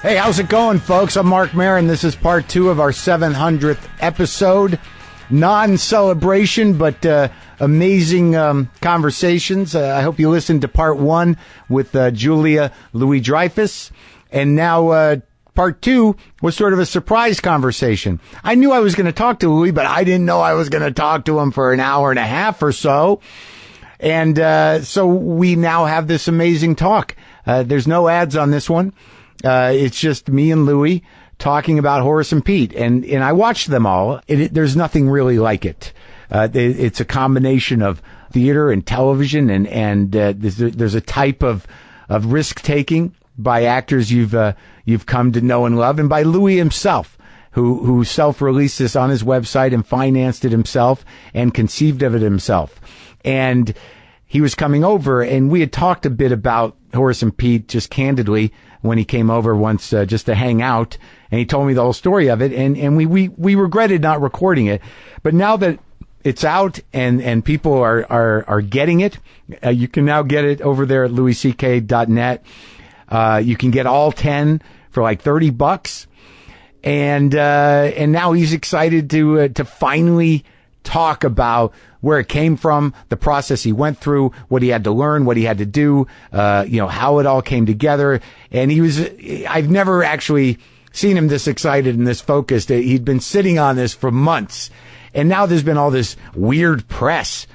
Hey, how's it going, folks? I'm Marc Maron. This is part 2 of our 700th episode. Non-celebration, but amazing conversations. I hope you listened to part 1 with Julia Louis-Dreyfus. And now part 2 was sort of a surprise conversation. I knew I was going to talk to Louis, but I didn't know I was going to talk to him for an hour and a half or so. And so we now have this amazing talk. There's no ads on this one. It's just me and Louis talking about Horace and Pete. And I watched them all. There's nothing really like it. It's a combination of theater and television, and there's a type of risk-taking by actors you've come to know and love, and by Louis himself, who self-released this on his website and financed it himself and conceived of it himself. And he was coming over, and we had talked a bit about Horace and Pete just candidly when he came over once just to hang out, and he told me the whole story of it, and we regretted not recording it. But now that it's out and people are getting it, you can now get it over there at louisck.net. You can get all 10 for like $30, and now he's excited to finally talk about where it came from, the process he went through, what he had to learn, what he had to do, how it all came together. And I've never actually seen him this excited and this focused. He'd been sitting on this for months, and now there's been all this weird press.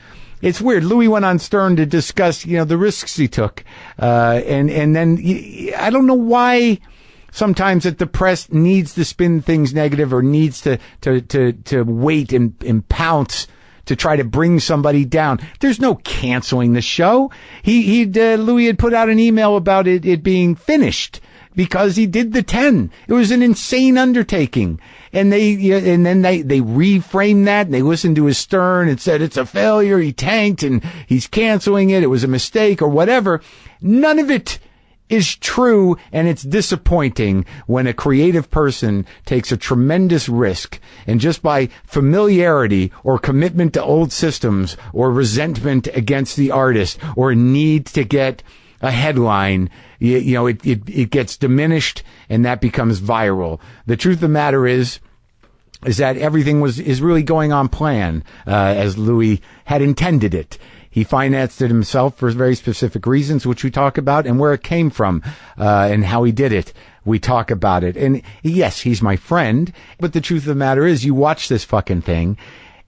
It's weird. Louis went on Stern to discuss, the risks he took. And then I don't know why sometimes that the press needs to spin things negative or needs to wait and pounce to try to bring somebody down. There's no canceling the show. Louis had put out an email about it being finished because he did the 10. It was an insane undertaking. And then they reframed that, and they listened to his Stern and said it's a failure, he tanked and he's canceling it, it was a mistake or whatever. None of it is true, and it's disappointing when a creative person takes a tremendous risk and just by familiarity or commitment to old systems or resentment against the artist or need to get a headline, it gets diminished, and that becomes viral. The truth of the matter is that everything is really going on plan as Louis had intended it. He financed it himself for very specific reasons, which we talk about, and where it came from, and how he did it. We talk about it. And yes, he's my friend, but the truth of the matter is, you watch this fucking thing.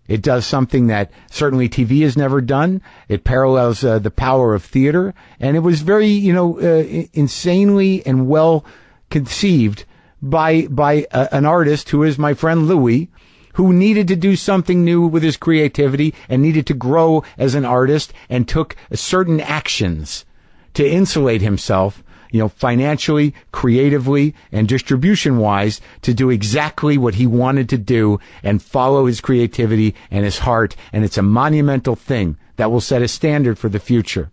It does something that certainly TV has never done. It parallels the power of theater, and it was very, insanely and well conceived by an artist who is my friend Louis, who needed to do something new with his creativity and needed to grow as an artist and took certain actions to insulate himself, financially, creatively, and distribution-wise to do exactly what he wanted to do and follow his creativity and his heart. And it's a monumental thing that will set a standard for the future.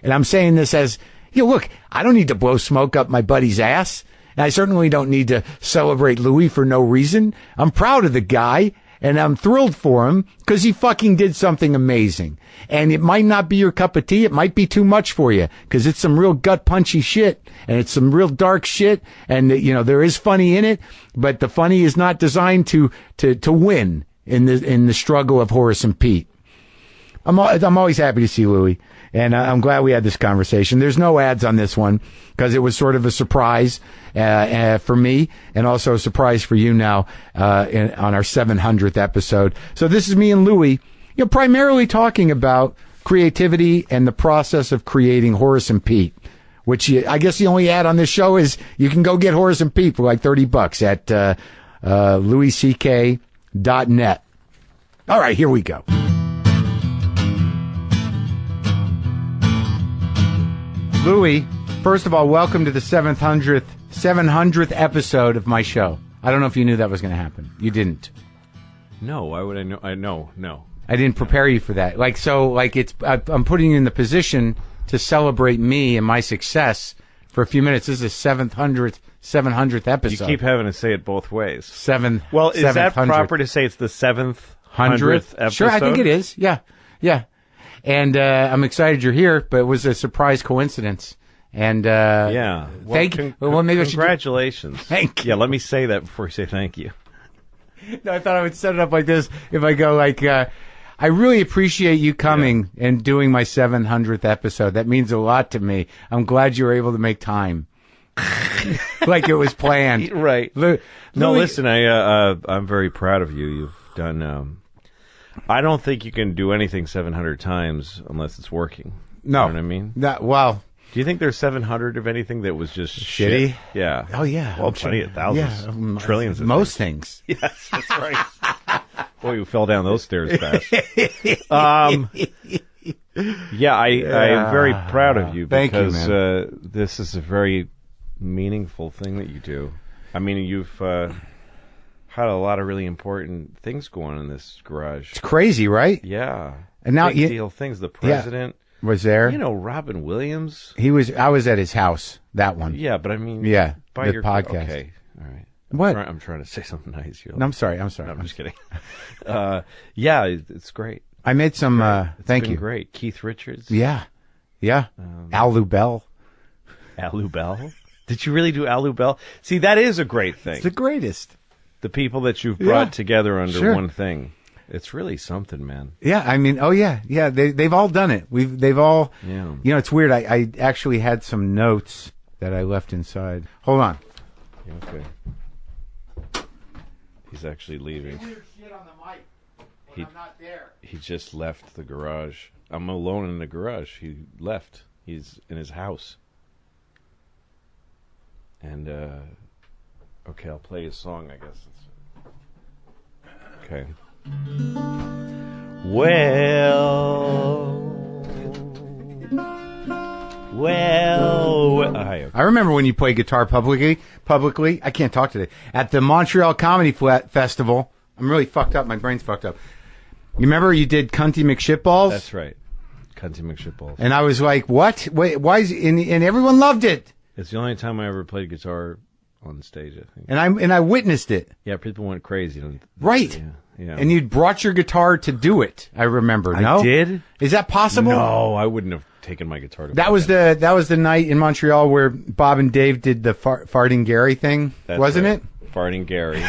And I'm saying this as, look, I don't need to blow smoke up my buddy's ass. And I certainly don't need to celebrate Louis for no reason. I'm proud of the guy, and I'm thrilled for him because he fucking did something amazing. And it might not be your cup of tea. It might be too much for you because it's some real gut-punchy shit, and it's some real dark shit, and, there is funny in it, but the funny is not designed to win in the struggle of Horace and Pete. I'm always happy to see Louis. And I'm glad we had this conversation. There's no ads on this one because it was sort of a surprise for me, and also a surprise for you now on our 700th episode. So this is me and Louis, primarily talking about creativity and the process of creating Horace and Pete, which I guess the only ad on this show is you can go get Horace and Pete for like $30 at louisck.net. All right, here we go. Louis, first of all, welcome to the 700th episode of my show. I don't know if you knew that was going to happen. You didn't. No, why would I know? No. I didn't prepare you for that. I'm putting you in the position to celebrate me and my success for a few minutes. This is the 700th episode. You keep having to say it both ways. Well, is that proper to say it's the 700th episode? Sure, I think it is. Yeah. And I'm excited you're here, but it was a surprise coincidence. And Yeah. Well, thank you. Well, maybe congratulations. Thank you. Yeah, let me say that before you say thank you. No, I thought I would set it up like this. If I go like, I really appreciate you coming and doing my 700th episode. That means a lot to me. I'm glad you were able to make time. Like it was planned. Right. No, listen, I'm very proud of you. You've done, I don't think you can do anything 700 times unless it's working. No. You know what I mean? Well, do you think there's 700 of anything that was just shitty? Shit? Yeah. Oh, yeah. Well, plenty of thousands. Yeah. Trillions of most things. Yes, that's right. Boy, you fell down those stairs fast. Yeah, I am very proud of you Thank you, because man. This is a very meaningful thing that you do. I mean, you've had a lot of really important things going on in this garage. It's crazy, right? Yeah. And now Big deal things. The president was there. You know, Robin Williams. I was at his house. That one. Yeah, but I mean, by the your podcast. Okay, all right. What? I'm trying to say something nice. No, I'm sorry. No, I'm just kidding. Yeah, it's great. I made some. Thank you. Great. Keith Richards. Yeah. Al Lubell. Al Lubell. Did you really do Al Lubell? See, that is a great thing. It's the greatest. The people that you've brought together under Sure. one thing. It's really something, man. Yeah, I mean, they've all done it. They've all. Yeah. You know, it's weird. I actually had some notes that I left inside. Hold on. Okay. He's actually leaving. Weird shit on the mic when I'm not there. He just left the garage. I'm alone in the garage. He left. He's in his house. And, okay, I'll play his song, I guess. Okay. Well. I remember when you played guitar publicly. I can't talk today. At the Montreal Comedy Festival. I'm really fucked up. My brain's fucked up. You remember you did Cunty McShitballs? That's right. Cunty McShitballs. And I was like, what? Wait, why is and everyone loved it. It's the only time I ever played guitar on stage, I think. And I witnessed it. Yeah, people went crazy. Right. Yeah. And you'd brought your guitar to do it. I remember. No? I did? Is that possible? No, I wouldn't have taken my guitar to That was the night in Montreal where Bob and Dave did the farting Gary thing, wasn't it? Farting Gary.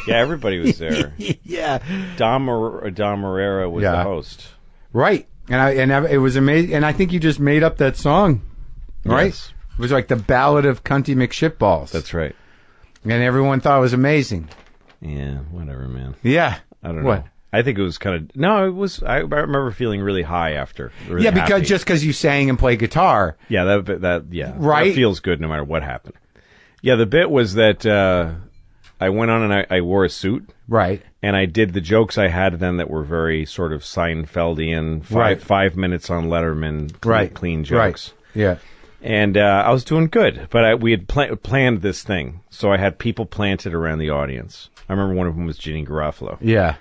Yeah, everybody was there. Yeah. Dom Herrera was the host. Right. And it was amazing. And I think you just made up that song, right? Yes. It was like the Ballad of Cunty McShitballs. That's right. And everyone thought it was amazing. Yeah, whatever, man. Yeah. I don't What? know. I think it was kind of... No, it was... I remember feeling really high after. Really Yeah, happy. because you sang and played guitar. Yeah, that Right? That feels good no matter what happened. Yeah, the bit was that I went on and I wore a suit. Right. And I did the jokes I had then that were very sort of Seinfeldian, 5 minutes on Letterman, clean jokes. Right. Yeah. And I was doing good, but we had planned this thing, so I had people planted around the audience. I remember one of them was Ginny Garofalo. Yeah.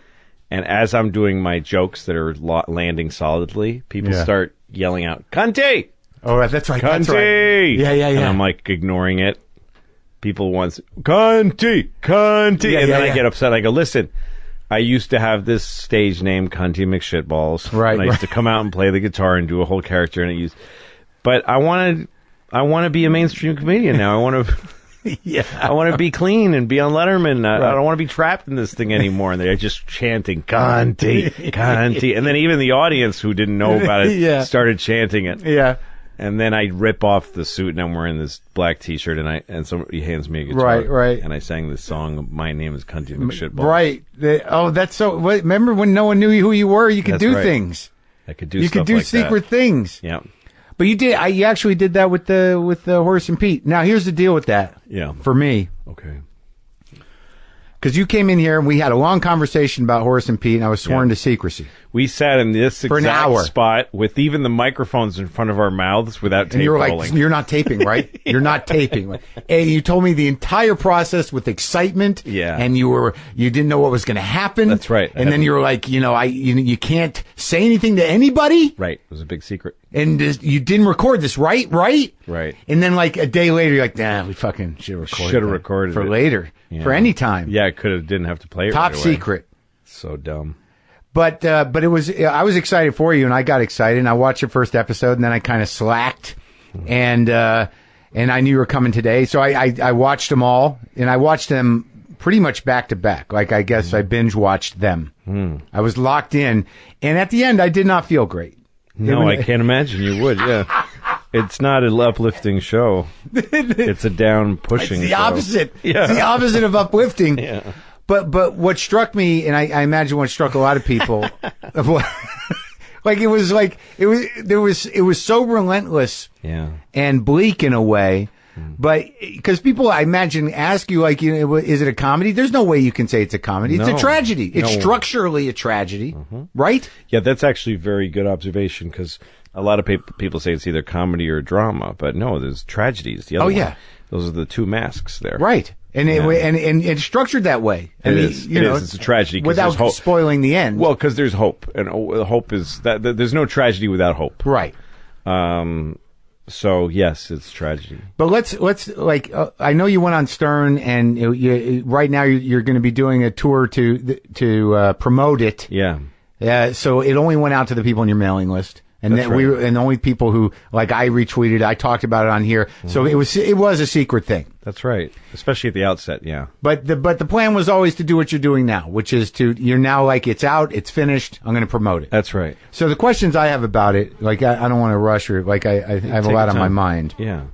And as I'm doing my jokes that are landing solidly, people start yelling out, "Cunty!" Oh, that's right. Cunty! That's right. Yeah. And I'm like ignoring it. People once, "Cunty! Cunty!" Yeah, and then yeah. I get upset. I go, "Listen, I used to have this stage name, Cunty McShitballs. Right. And I used to come out and play the guitar and do a whole character, and it used... But I want to be a mainstream comedian now. I want to... I want to be clean and be on Letterman. I don't want to be trapped in this thing anymore. And they're just chanting, "Cunty, Cunty." And then even the audience who didn't know about it started chanting it. Yeah. And then I rip off the suit and I'm wearing this black T-shirt and somebody hands me a guitar. Right. And I sang this song, "My Name is Cunty McShitballs." Right. That's so... Remember when no one knew who you were? You could That's do right. things. I could do You stuff could do like secret that. things. Yeah. But you did. You actually did that with the Horace and Pete. Now here's the deal with that. Yeah. For me, Okay. because you came in here and we had a long conversation about Horace and Pete, and I was sworn to secrecy. We sat in this For an hour. exact spot with even the microphones in front of our mouths without tape And you were rolling. like, "You're not taping, right? You're not taping." And you told me the entire process with excitement. Yeah. And you didn't know what was going to happen. That's right. And then you were like, you can't say anything to anybody. Right. It was a big secret. And you didn't record this, right? Right. And then like a day later, you're like, "Nah, we fucking should have recorded. Should have recorded for it. later, for any time." Yeah, I didn't have to play it Top right away. secret. So dumb. But it was, I was excited for you, and I got excited, and I watched your first episode, and then I kind of slacked, and I knew you were coming today, so I watched them all, and I watched them pretty much back to back. Like, I guess I binge watched them. I was locked in, and at the end, I did not feel great. No, I can't imagine you would. Yeah, it's not an uplifting show. It's a down pushing. It's the show. opposite. Yeah. It's the opposite of uplifting. Yeah. But what struck me, and I imagine what struck a lot of people, it was so relentless, and bleak in a way. But because people, I imagine, ask you, like, is it a comedy? There's no way you can say it's a comedy. It's a tragedy. It's structurally a tragedy, right? Yeah, that's actually a very good observation, because a lot of people say it's either comedy or drama, but no, there's tragedies. The other one. Yeah, those are the two masks there, right? And it's structured that way. It is. It's a tragedy without spoiling the end. Well, because there's hope, and hope is that there's no tragedy without hope, right? So yes, it's tragedy. But let's I know you went on Stern, and you right now you're going to be doing a tour to promote it. Yeah. So it only went out to the people on your mailing list, and That's then right. and the only people who, like, I retweeted, I talked about it on here. So it was a secret thing. That's right, especially at the outset. Yeah. But the plan was always to do what you're doing now, which is you're now, like, it's out, it's finished, I'm going to promote it. That's right. So the questions I have about it, like, I don't want to rush, or like I have a lot on my mind. Yeah.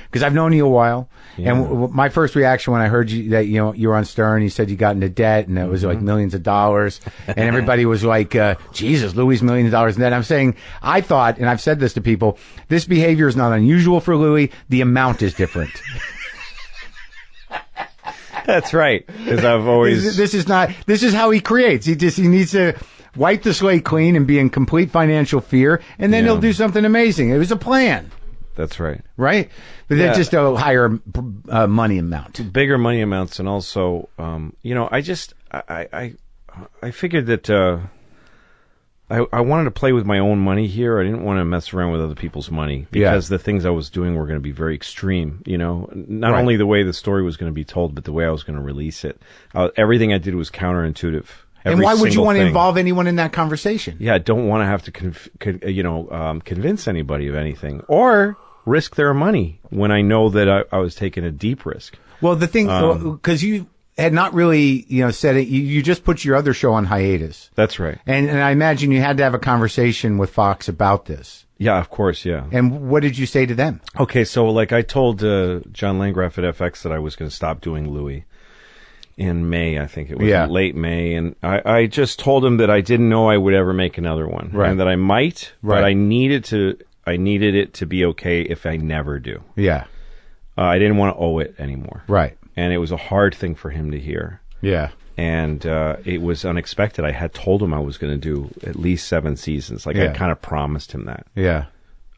Because I've known you a while, Yeah. and my first reaction when I heard that you were on Stern, you said you got into debt, and it was like millions of dollars, and everybody was like, "Jesus, Louis, millions of dollars in debt." I'm saying, I thought, and I've said this to people, this behavior is not unusual for Louis. The amount is different. That's right. Because I've always this is how he creates. He needs to wipe the slate clean and be in complete financial fear, and then he'll do something amazing. It was a plan. That's right. Right? But then just a higher money amount. Bigger money amounts, and also, I figured that I wanted to play with my own money here. I didn't want to mess around with other people's money, because the things I was doing were going to be very extreme. Not only the way the story was going to be told, but the way I was going to release it. Everything I did was counterintuitive. And why would you want to involve anyone in that conversation? Yeah, I don't want to have to convince anybody of anything, or risk their money when I know that I was taking a deep risk. Well, the thing, because you had not really, said it, you just put your other show on hiatus. That's right. And I imagine you had to have a conversation with Fox about this. Yeah, of course, yeah. And what did you say to them? Okay, so like I told John Landgraf at FX that I was going to stop doing Louis in May, I think it was late May, and I just told him that I didn't know I would ever make another one, and that I might, but I needed it to be okay if I never do. Yeah. I didn't want to owe it anymore. Right. And it was a hard thing for him to hear. Yeah. And it was unexpected. I had told him I was going to do at least 7 seasons. I kind of promised him that. Yeah.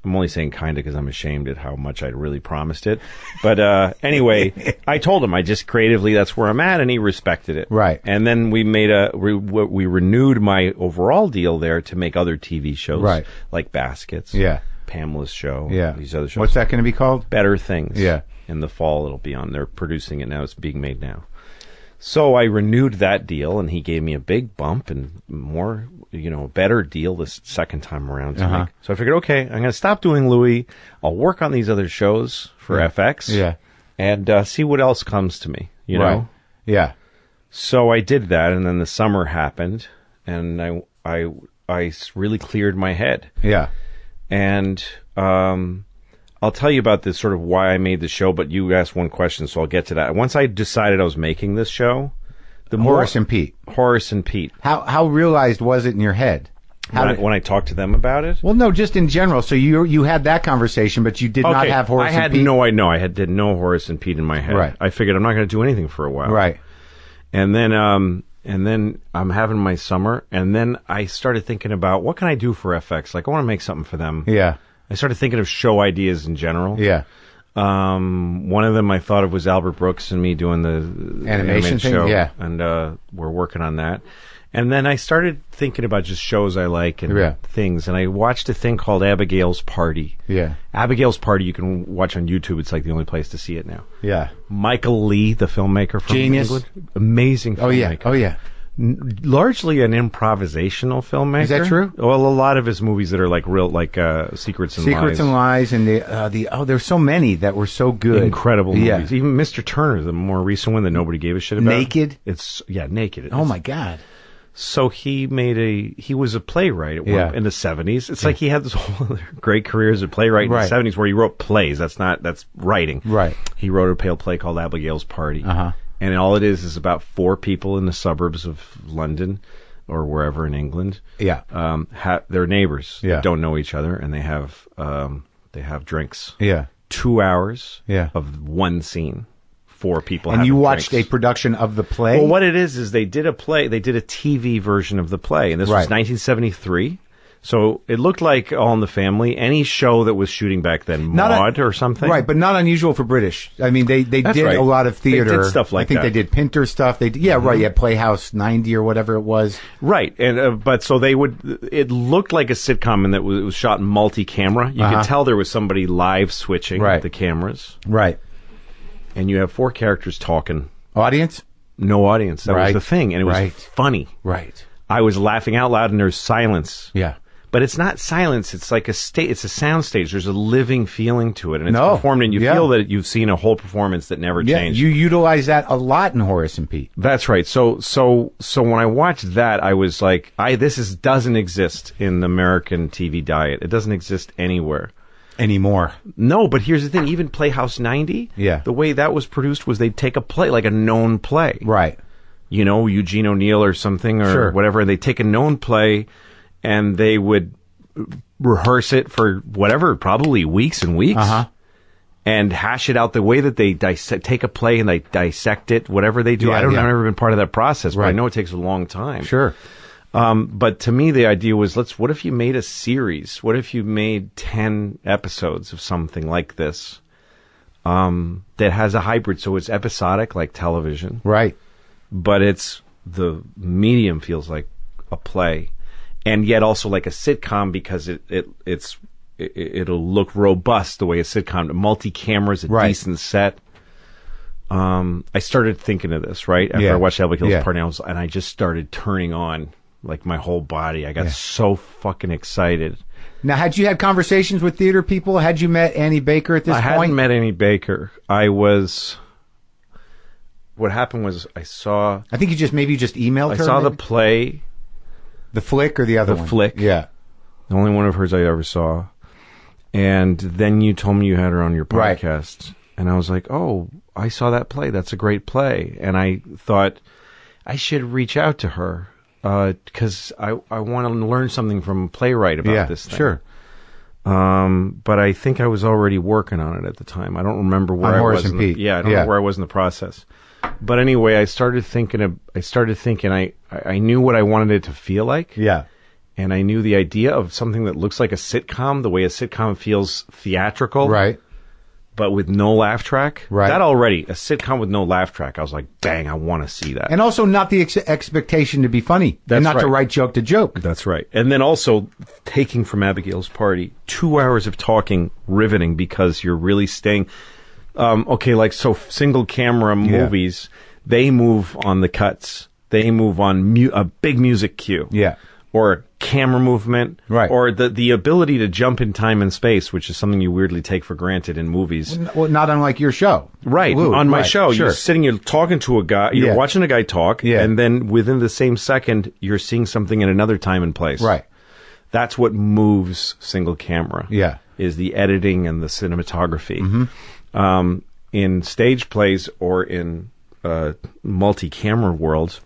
I'm only saying kind of because I'm ashamed at how much I'd really promised it. But anyway, I told him I just creatively, that's where I'm at, and he respected it. Right. And then we made we renewed my overall deal there to make other TV shows, like Baskets. Yeah. Pamela's show. Yeah. These other shows. What's that going to be called? Better Things. Yeah. In the fall, it'll be on. They're producing it now. It's being made now. So I renewed that deal, and he gave me a big bump and more, better deal this second time around to make. So I figured, okay, I'm going to stop doing Louis. I'll work on these other shows for FX. Yeah. And see what else comes to me, you know? Yeah. So I did that, and then the summer happened, and I really cleared my head. Yeah. And I'll tell you about this sort of why I made the show, but you asked one question, so I'll get to that. Once I decided I was making this show, Horace and Pete. How realized was it in your head? When I talked to them about it? Well, no, just in general. So you had that conversation, but you did not have Horace and Pete. I did no Horace and Pete in my head. Right. I figured I'm not going to do anything for a while. Right. And then I'm having my summer, and then I started thinking about what can I do for FX? Like, I want to make something for them. Yeah. I started thinking of show ideas in general. Yeah. One of them I thought of was Albert Brooks and me doing the animation thing. Show. Yeah. And we're working on that. And then I started thinking about just shows I like and things. And I watched a thing called Abigail's Party. Yeah. Abigail's Party you can watch on YouTube. It's like the only place to see it now. Yeah. Michael Lee, the filmmaker from Genius. England. Amazing filmmaker. Oh, yeah. Largely an improvisational filmmaker. Is that true? Well, a lot of his movies that are like real, like Secrets and Lies. Secrets and Lies, and there's so many that were so good. Incredible movies. Even Mr. Turner, the more recent one that nobody gave a shit about. Naked? Naked. Oh my God. So he was a playwright in the 70s. It's like he had this whole other great career as a playwright in the 70s where he wrote plays. That's writing. Right. He wrote a play called Abigail's Party. Uh-huh. And all it is about 4 people in the suburbs of London or wherever in England. Yeah. They're neighbors. Yeah. They don't know each other, and they have drinks. Yeah. 2 hours Yeah. of one scene. 4 people and having you watched drinks. a production of the play? Well, what it is they did a TV version of the play, and this was 1973. So it looked like All in the Family, any show that was shooting back then, Maude or something. Right, but not unusual for British. I mean, they did a lot of theater. They did stuff like that. I think they did Pinter stuff. Right, yeah, Playhouse 90 or whatever it was. Right, and but so it looked like a sitcom in that it was shot multi-camera. You could tell there was somebody live switching the cameras. Right. And you have 4 characters talking. Audience? No audience. That was the thing, and it was funny. Right. I was laughing out loud, and there's silence. Yeah. But it's not silence. It's like it's a sound stage. There's a living feeling to it, and it's performed, and you feel that you've seen a whole performance that never changed. You utilize that a lot in Horace and Pete. That's right. So when I watched that, I was like, this doesn't exist in the American TV diet. It doesn't exist anywhere anymore. No, but here's the thing. Even Playhouse 90, the way that was produced was they'd take a play, like a known play, right? You know, Eugene O'Neill or something or whatever, and they'd take a known play. And they would rehearse it for whatever, probably weeks and weeks, and hash it out the way that they take a play and they dissect it, whatever they do. I've never been part of that process, but I know it takes a long time. Sure. But to me, the idea was, what if you made a series? What if you made 10 episodes of something like this that has a hybrid? So it's episodic, like television. Right. But the medium feels like a play. And yet also like a sitcom because it'll look robust the way a sitcom, multi-cameras, a decent set. I started thinking of this, right? After I watched Abigail's Party, and I just started turning on like my whole body. I got so fucking excited. Now, had you had conversations with theater people? Had you met Annie Baker at this point? I hadn't met Annie Baker. What happened was I think you just emailed her. I saw the play. The flick or the other one? The flick. Yeah. The only one of hers I ever saw. And then you told me you had her on your podcast. Right. And I was like, oh, I saw that play. That's a great play. And I thought I should reach out to her because I want to learn something from a playwright about this thing. Sure. But I think I was already working on it at the time. I don't remember where I was. I don't know where I was in the process. But anyway, I started thinking. I knew what I wanted it to feel like. Yeah. And I knew the idea of something that looks like a sitcom, the way a sitcom feels theatrical. Right. But with no laugh track. Right. That already, a sitcom with no laugh track, I was like, dang, I want to see that. And also not the expectation to be funny. That's and not right. to write joke to joke. That's right. And then also taking from Abigail's Party, 2 hours of talking, riveting, because you're really staying... single camera movies, they move on the cuts. They move on a big music cue. Yeah. Or a camera movement. Right. Or the ability to jump in time and space, which is something you weirdly take for granted in movies. Well, not unlike your show. Right. Luke, on my show, you're talking to a guy, you're watching a guy talk, and then within the same second, you're seeing something in another time and place. Right. That's what moves single camera. Yeah. Is the editing and the cinematography. Mm-hmm. In stage plays or in multi-camera worlds,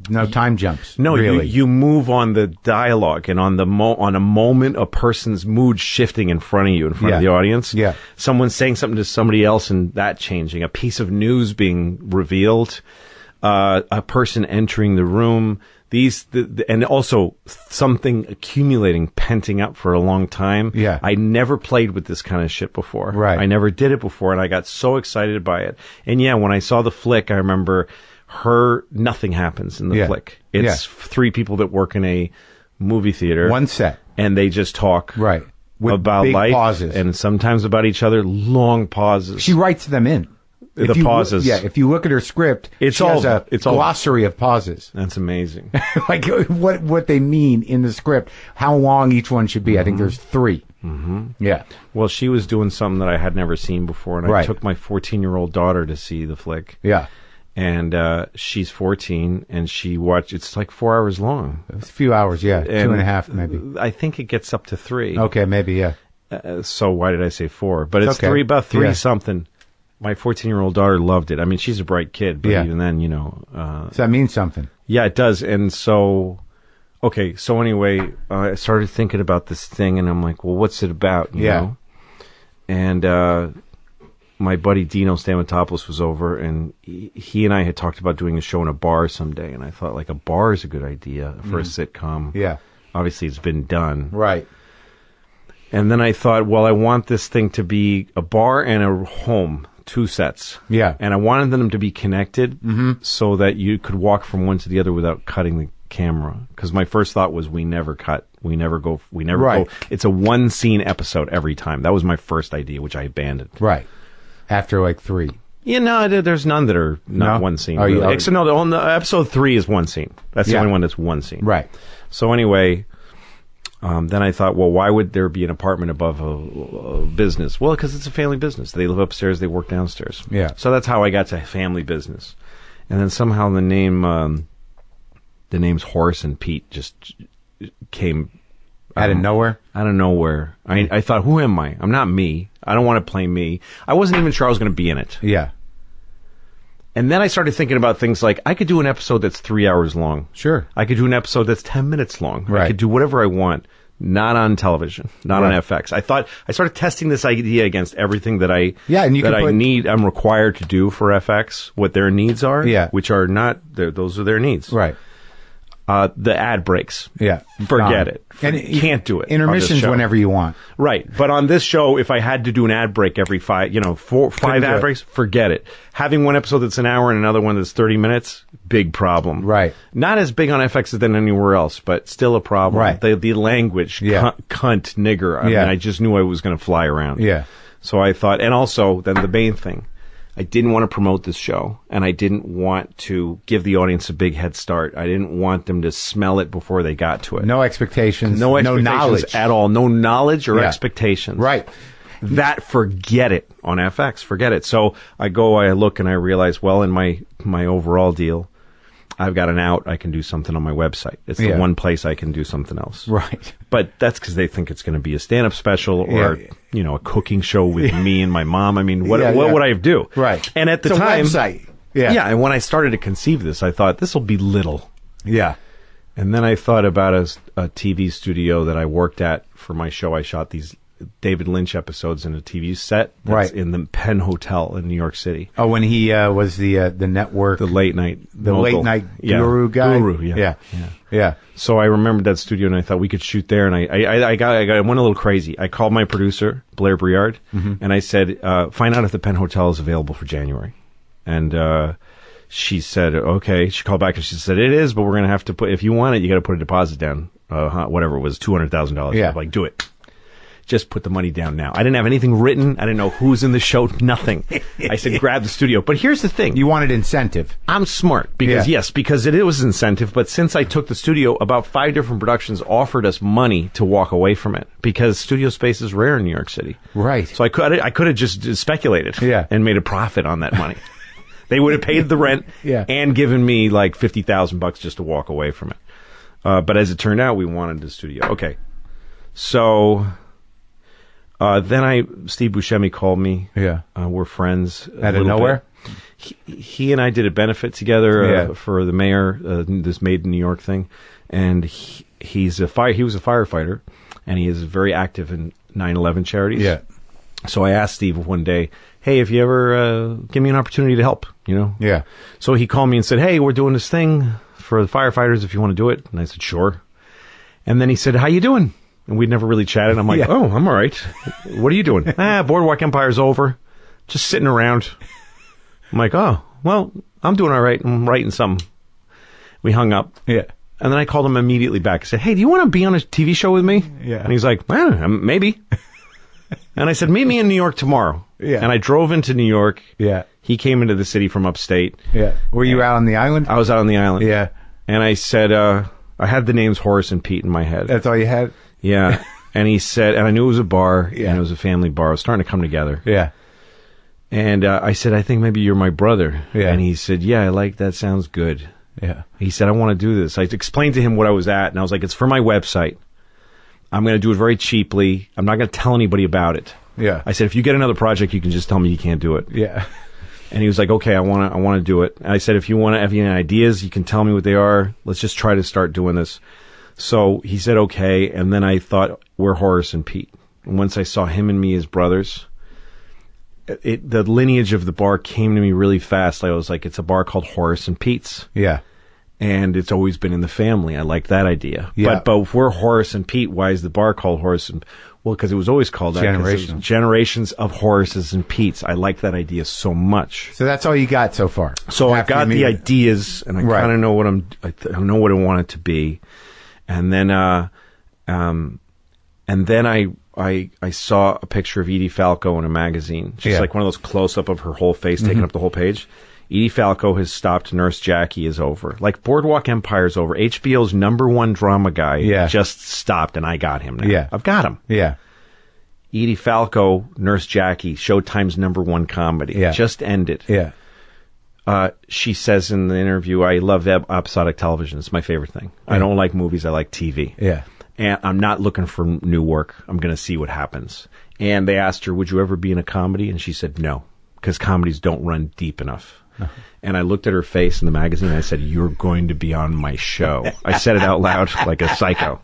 no time jumps. No, really. you move on the dialogue and on on a moment, a person's mood shifting in front of you, in front of the audience. Yeah, someone saying something to somebody else and that changing. A piece of news being revealed. A person entering the room. And also something accumulating, penting up for a long time. Yeah. I never played with this kind of shit before. Right. I never did it before, and I got so excited by it. And when I saw the flick, I remember nothing happens in the flick. It's 3 people that work in a movie theater. One set. And they just talk. Right. With about big life. Pauses. And sometimes about each other, long pauses. She writes them in. The pauses. If you look at her script, it's she has a glossary of pauses. That's amazing. Like what they mean in the script, how long each one should be. I think there's 3. Mm-hmm. Yeah. Well, she was doing something that I had never seen before, and I took my 14-year-old daughter to see the flick. Yeah. And she's 14, and she watched. It's like 4 hours long. A few hours, yeah. And 2.5, maybe. I think it gets up to 3. Okay, maybe, yeah. So why did I say 4? But it's okay. About 3 something. My 14-year-old daughter loved it. I mean, she's a bright kid, but even then, so that means something. Yeah, it does. And so, okay. So anyway, I started thinking about this thing, and I'm like, well, what's it about? You know? And my buddy Dino Stamatopoulos was over, and he and I had talked about doing a show in a bar someday. And I thought, like, a bar is a good idea for a sitcom. Yeah. Obviously, it's been done. Right. And then I thought, well, I want this thing to be a bar and a home. 2 sets. Yeah. And I wanted them to be connected so that you could walk from one to the other without cutting the camera. Because my first thought was we never cut. We never go. It's a 1-scene episode every time. That was my first idea, which I abandoned. Right. After like 3. Yeah, no, there's none that are not 1 scene. Really. No, the episode 3 is 1 scene. That's the only one that's 1 scene. Right. So anyway... then I thought, well, why would there be an apartment above a business? Well, because it's a family business. They live upstairs, they work downstairs. Yeah. So that's how I got to family business. And then somehow the names Horace and Pete just came out of nowhere. Out of nowhere. I thought, who am I? I'm not me. I don't want to play me. I wasn't even sure I was going to be in it. Yeah. And then I started thinking about things like, I could do an episode that's 3 hours long. Sure. I could do an episode that's 10 minutes long. Right. I could do whatever I want, not on television, not on FX. I started testing this idea against everything that I'm required to do for FX, what their needs are, which are not, those are their needs. Right. The ad breaks. Yeah. Forget it. And you can't do it. Intermissions whenever you want. Right. But on this show, if I had to do an ad break every 5 ad breaks, forget it. Having one episode that's an hour and another one that's 30 minutes, big problem. Right. Not as big on FX as than anywhere else, but still a problem. Right. The language, cunt, nigger. I mean, I just knew I was going to fly around. Yeah. So I thought, and also, then the main thing, I didn't want to promote this show, and I didn't want to give the audience a big head start. I didn't want them to smell it before they got to it. No expectations. No knowledge at all. No knowledge or expectations. Right. That, forget it on FX. Forget it. So I look, and I realize, well, in my overall deal, I've got an out. I can do something on my website. It's the one place I can do something else. Right. But that's because they think it's going to be a stand-up special or, a cooking show with me and my mom. I mean, what would I do? Right. And at the time... It's a website. Yeah, and when I started to conceive this, I thought, this will be little. Yeah. And then I thought about a TV studio that I worked at for my show. I shot these David Lynch episodes in a TV set that's in the Penn Hotel in New York City. Oh, when he was the network, the late night guru guy. Yeah. So I remembered that studio, and I thought we could shoot there. And I went a little crazy. I called my producer Blair Briard, and I said, "Find out if the Penn Hotel is available for January." And she said, "Okay." She called back and she said, "It is, but we're going to have to put. If you want it, you got to put a deposit down. Whatever it was, $200,000." Yeah. I'm like, do it. Just put the money down now. I didn't have anything written. I didn't know who's in the show. Nothing. I said, grab the studio. But here's the thing. You wanted incentive. I'm smart. Because it was incentive. But since I took the studio, about 5 different productions offered us money to walk away from it. Because studio space is rare in New York City. Right. So I could have just speculated and made a profit on that money. They would have paid the rent and given me like $50,000 just to walk away from it. But as it turned out, we wanted the studio. Okay. So... then Steve Buscemi called me. Yeah. We're friends. Out of nowhere? He and I did a benefit together for the mayor, this Made in New York thing. And he was a firefighter, and he is very active in 9/11 charities. Yeah. So I asked Steve one day, hey, if you ever give me an opportunity to help, Yeah. So he called me and said, hey, we're doing this thing for the firefighters if you want to do it. And I said, sure. And then he said, how you doing? And we'd never really chatted. I'm like, oh, I'm all right. What are you doing? Boardwalk Empire's over. Just sitting around. I'm like, oh, well, I'm doing all right. I'm writing something. We hung up. Yeah. And then I called him immediately back. I said, hey, do you want to be on a TV show with me? Yeah. And he's like, maybe. And I said, meet me in New York tomorrow. Yeah. And I drove into New York. Yeah. He came into the city from upstate. Yeah. Were you out on the island? I was out on the island. Yeah. And I said, I had the names Horace and Pete in my head. That's all you had? Yeah. And he said, and I knew it was a bar, Yeah. and it was a family bar. It was starting to come together. Yeah. And I said, I think maybe you're my brother. Yeah. And he said, yeah, I like that. Sounds good. Yeah. He said, I want to do this. I explained to him what I was at, and I was like, it's for my website. I'm going to do it very cheaply. I'm not going to tell anybody about it. Yeah. I said, if you get another project, you can just tell me you can't do it. Yeah. And he was like, okay, I want to do it. And I said, if you want to have any ideas, you can tell me what they are. Let's just try to start doing this. So he said, okay. And then I thought, we're Horace and Pete. And once I saw him and me as brothers, the lineage of the bar came to me really fast. I was like, it's a bar called Horace and Pete's. Yeah. And it's always been in the family. I like that idea. Yeah. But if we're Horace and Pete, why is the bar called Horace and... Well, because it was always called that. Generations of Horaces and Petes. I like that idea so much. So that's all you got so far. So I got the ideas, and I kind of know what I know what I want it to be. And then I saw a picture of Edie Falco in a magazine, just like one of those close-up of her whole face taking up the whole page. Edie Falco has stopped. Nurse Jackie is over. Like Boardwalk Empire is over. HBO's #1 drama guy just stopped, and I got him now. Yeah. I've got him. Yeah. Edie Falco, Nurse Jackie, Showtime's #1 comedy. Yeah. Just ended. Yeah. She says in the interview, I love episodic television. It's my favorite thing. I don't like movies. I like TV. Yeah. And I'm not looking for new work. I'm going to see what happens. And they asked her, would you ever be in a comedy? And she said, no, because comedies don't run deep enough. Uh-huh. And I looked at her face in the magazine and I said, you're going to be on my show. I said it out loud like a psycho.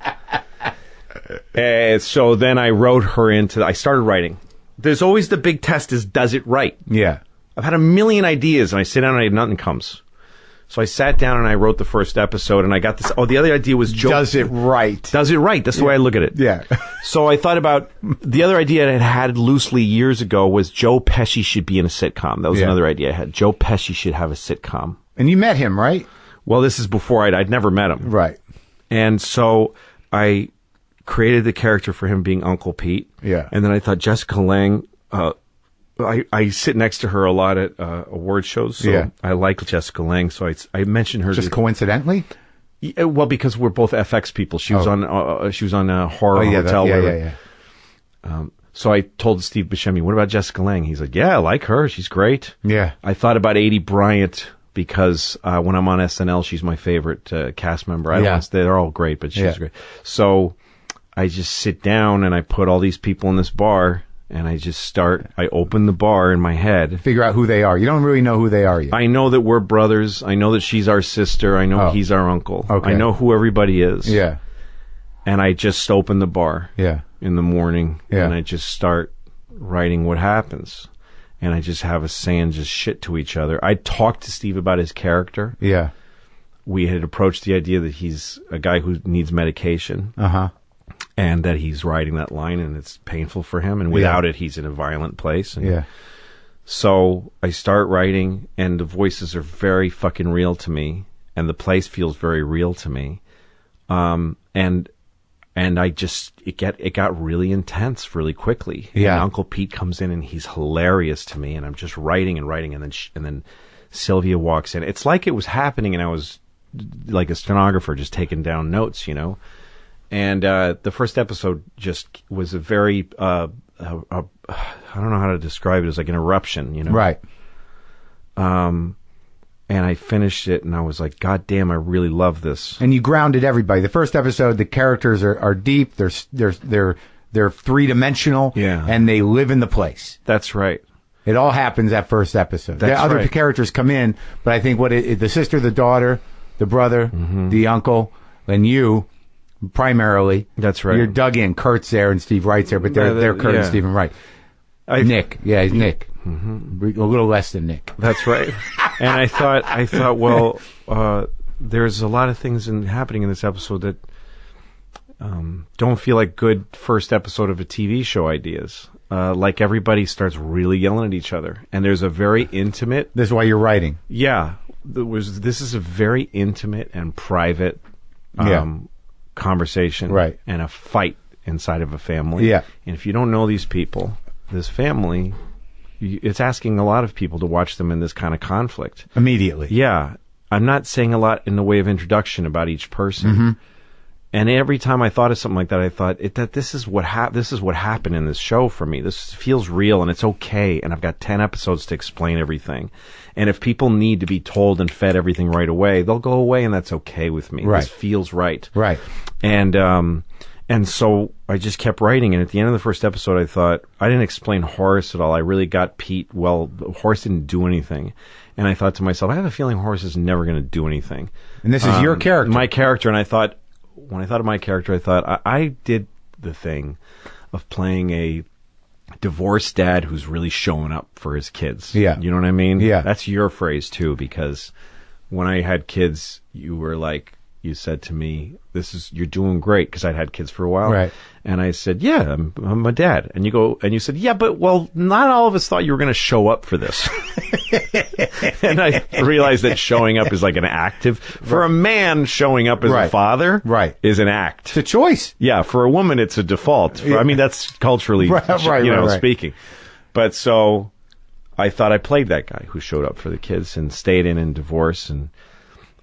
And so then I wrote her I started writing. There's always the big test is, does it right? Yeah. I've had a million ideas and I sit down and nothing comes. So I sat down and I wrote the first episode and I got this. Oh, the other idea was Does it right? Does it right. That's the way I look at it. Yeah. So I thought about the other idea I had loosely years ago was Joe Pesci should be in a sitcom. That was another idea I had. Joe Pesci should have a sitcom. And you met him, right? Well, this is before I'd never met him. Right. And so I created the character for him being Uncle Pete. Yeah. And then I thought Jessica Lange, I sit next to her a lot at award shows, so I like Jessica Lange. So I mentioned her just coincidentally. Yeah, well, because we're both FX people. She was on Horror Hotel. So I told Steve Buscemi, "What about Jessica Lange?" He's like, "Yeah, I like her. She's great." Yeah. I thought about Adie Bryant because when I'm on SNL, she's my favorite cast member. They're all great, but she's great. So I just sit down and I put all these people in this bar. And I open the bar in my head. Figure out who they are. You don't really know who they are yet. I know that we're brothers. I know that she's our sister. I know he's our uncle. Okay. I know who everybody is. Yeah. And I just open the bar in the morning. Yeah. And I just start writing what happens. And I just have us saying just shit to each other. I talked to Steve about his character. Yeah. We had approached the idea that he's a guy who needs medication. Uh-huh. And that he's writing that line and it's painful for him. And without it, he's in a violent place. And so I start writing and the voices are very fucking real to me. And the place feels very real to me. And I just, it got really intense really quickly. Yeah. And Uncle Pete comes in and he's hilarious to me. And I'm just writing and writing. And then Sylvia walks in. It's like it was happening and I was like a stenographer just taking down notes, you know. And the first episode just was a very, I don't know how to describe it. It was like an eruption, you know? Right. And I finished it, and I was like, God damn, I really love this. And you grounded everybody. The first episode, the characters are deep. They're three-dimensional. Yeah. And they live in the place. That's right. It all happens that first episode. That's the other right. characters come in, but I think the sister, the daughter, the brother, the uncle, and you... primarily. That's right. You're dug in. Kurt's there and Steve Wright's there, but they're Kurt and Stephen Wright. Nick. Yeah, he's Nick. Mm-hmm. A little less than Nick. That's right. And I thought, well, there's a lot of things happening in this episode that don't feel like good first episode of a TV show ideas. Like everybody starts really yelling at each other. And there's a very intimate... This is why you're writing. Yeah. This is a very intimate and private... conversation and a fight inside of a family. Yeah. And if you don't know these people, this family it's asking a lot of people to watch them in this kind of conflict. Immediately. Yeah. I'm not saying a lot in the way of introduction about each person. And every time I thought of something like that, I thought that this is what happened in this show for me. This feels real, and it's okay. And I've got 10 episodes to explain everything. And if people need to be told and fed everything right away, they'll go away, and that's okay with me. Right. This feels right. Right. And so I just kept writing. And at the end of the first episode, I thought I didn't explain Horace at all. I really got Pete. Well, Horace didn't do anything. And I thought to myself, I have a feeling Horace is never going to do anything. And this is your character. My character. And I thought, when I thought of my character, I thought I did the thing of playing a divorced dad who's really showing up for his kids. Yeah. You know what I mean? Yeah. That's your phrase too, because when I had kids, you were like, you said to me, you're doing great, because I'd had kids for a while. Right. And I said, yeah, I'm a dad. And you said, yeah, but not all of us thought you were going to show up for this. And I realized that showing up is like an active. For a man, showing up as a father is an act. It's a choice. Yeah, for a woman, it's a default. I mean, that's culturally, speaking. But so I thought I played that guy who showed up for the kids and stayed in divorce. And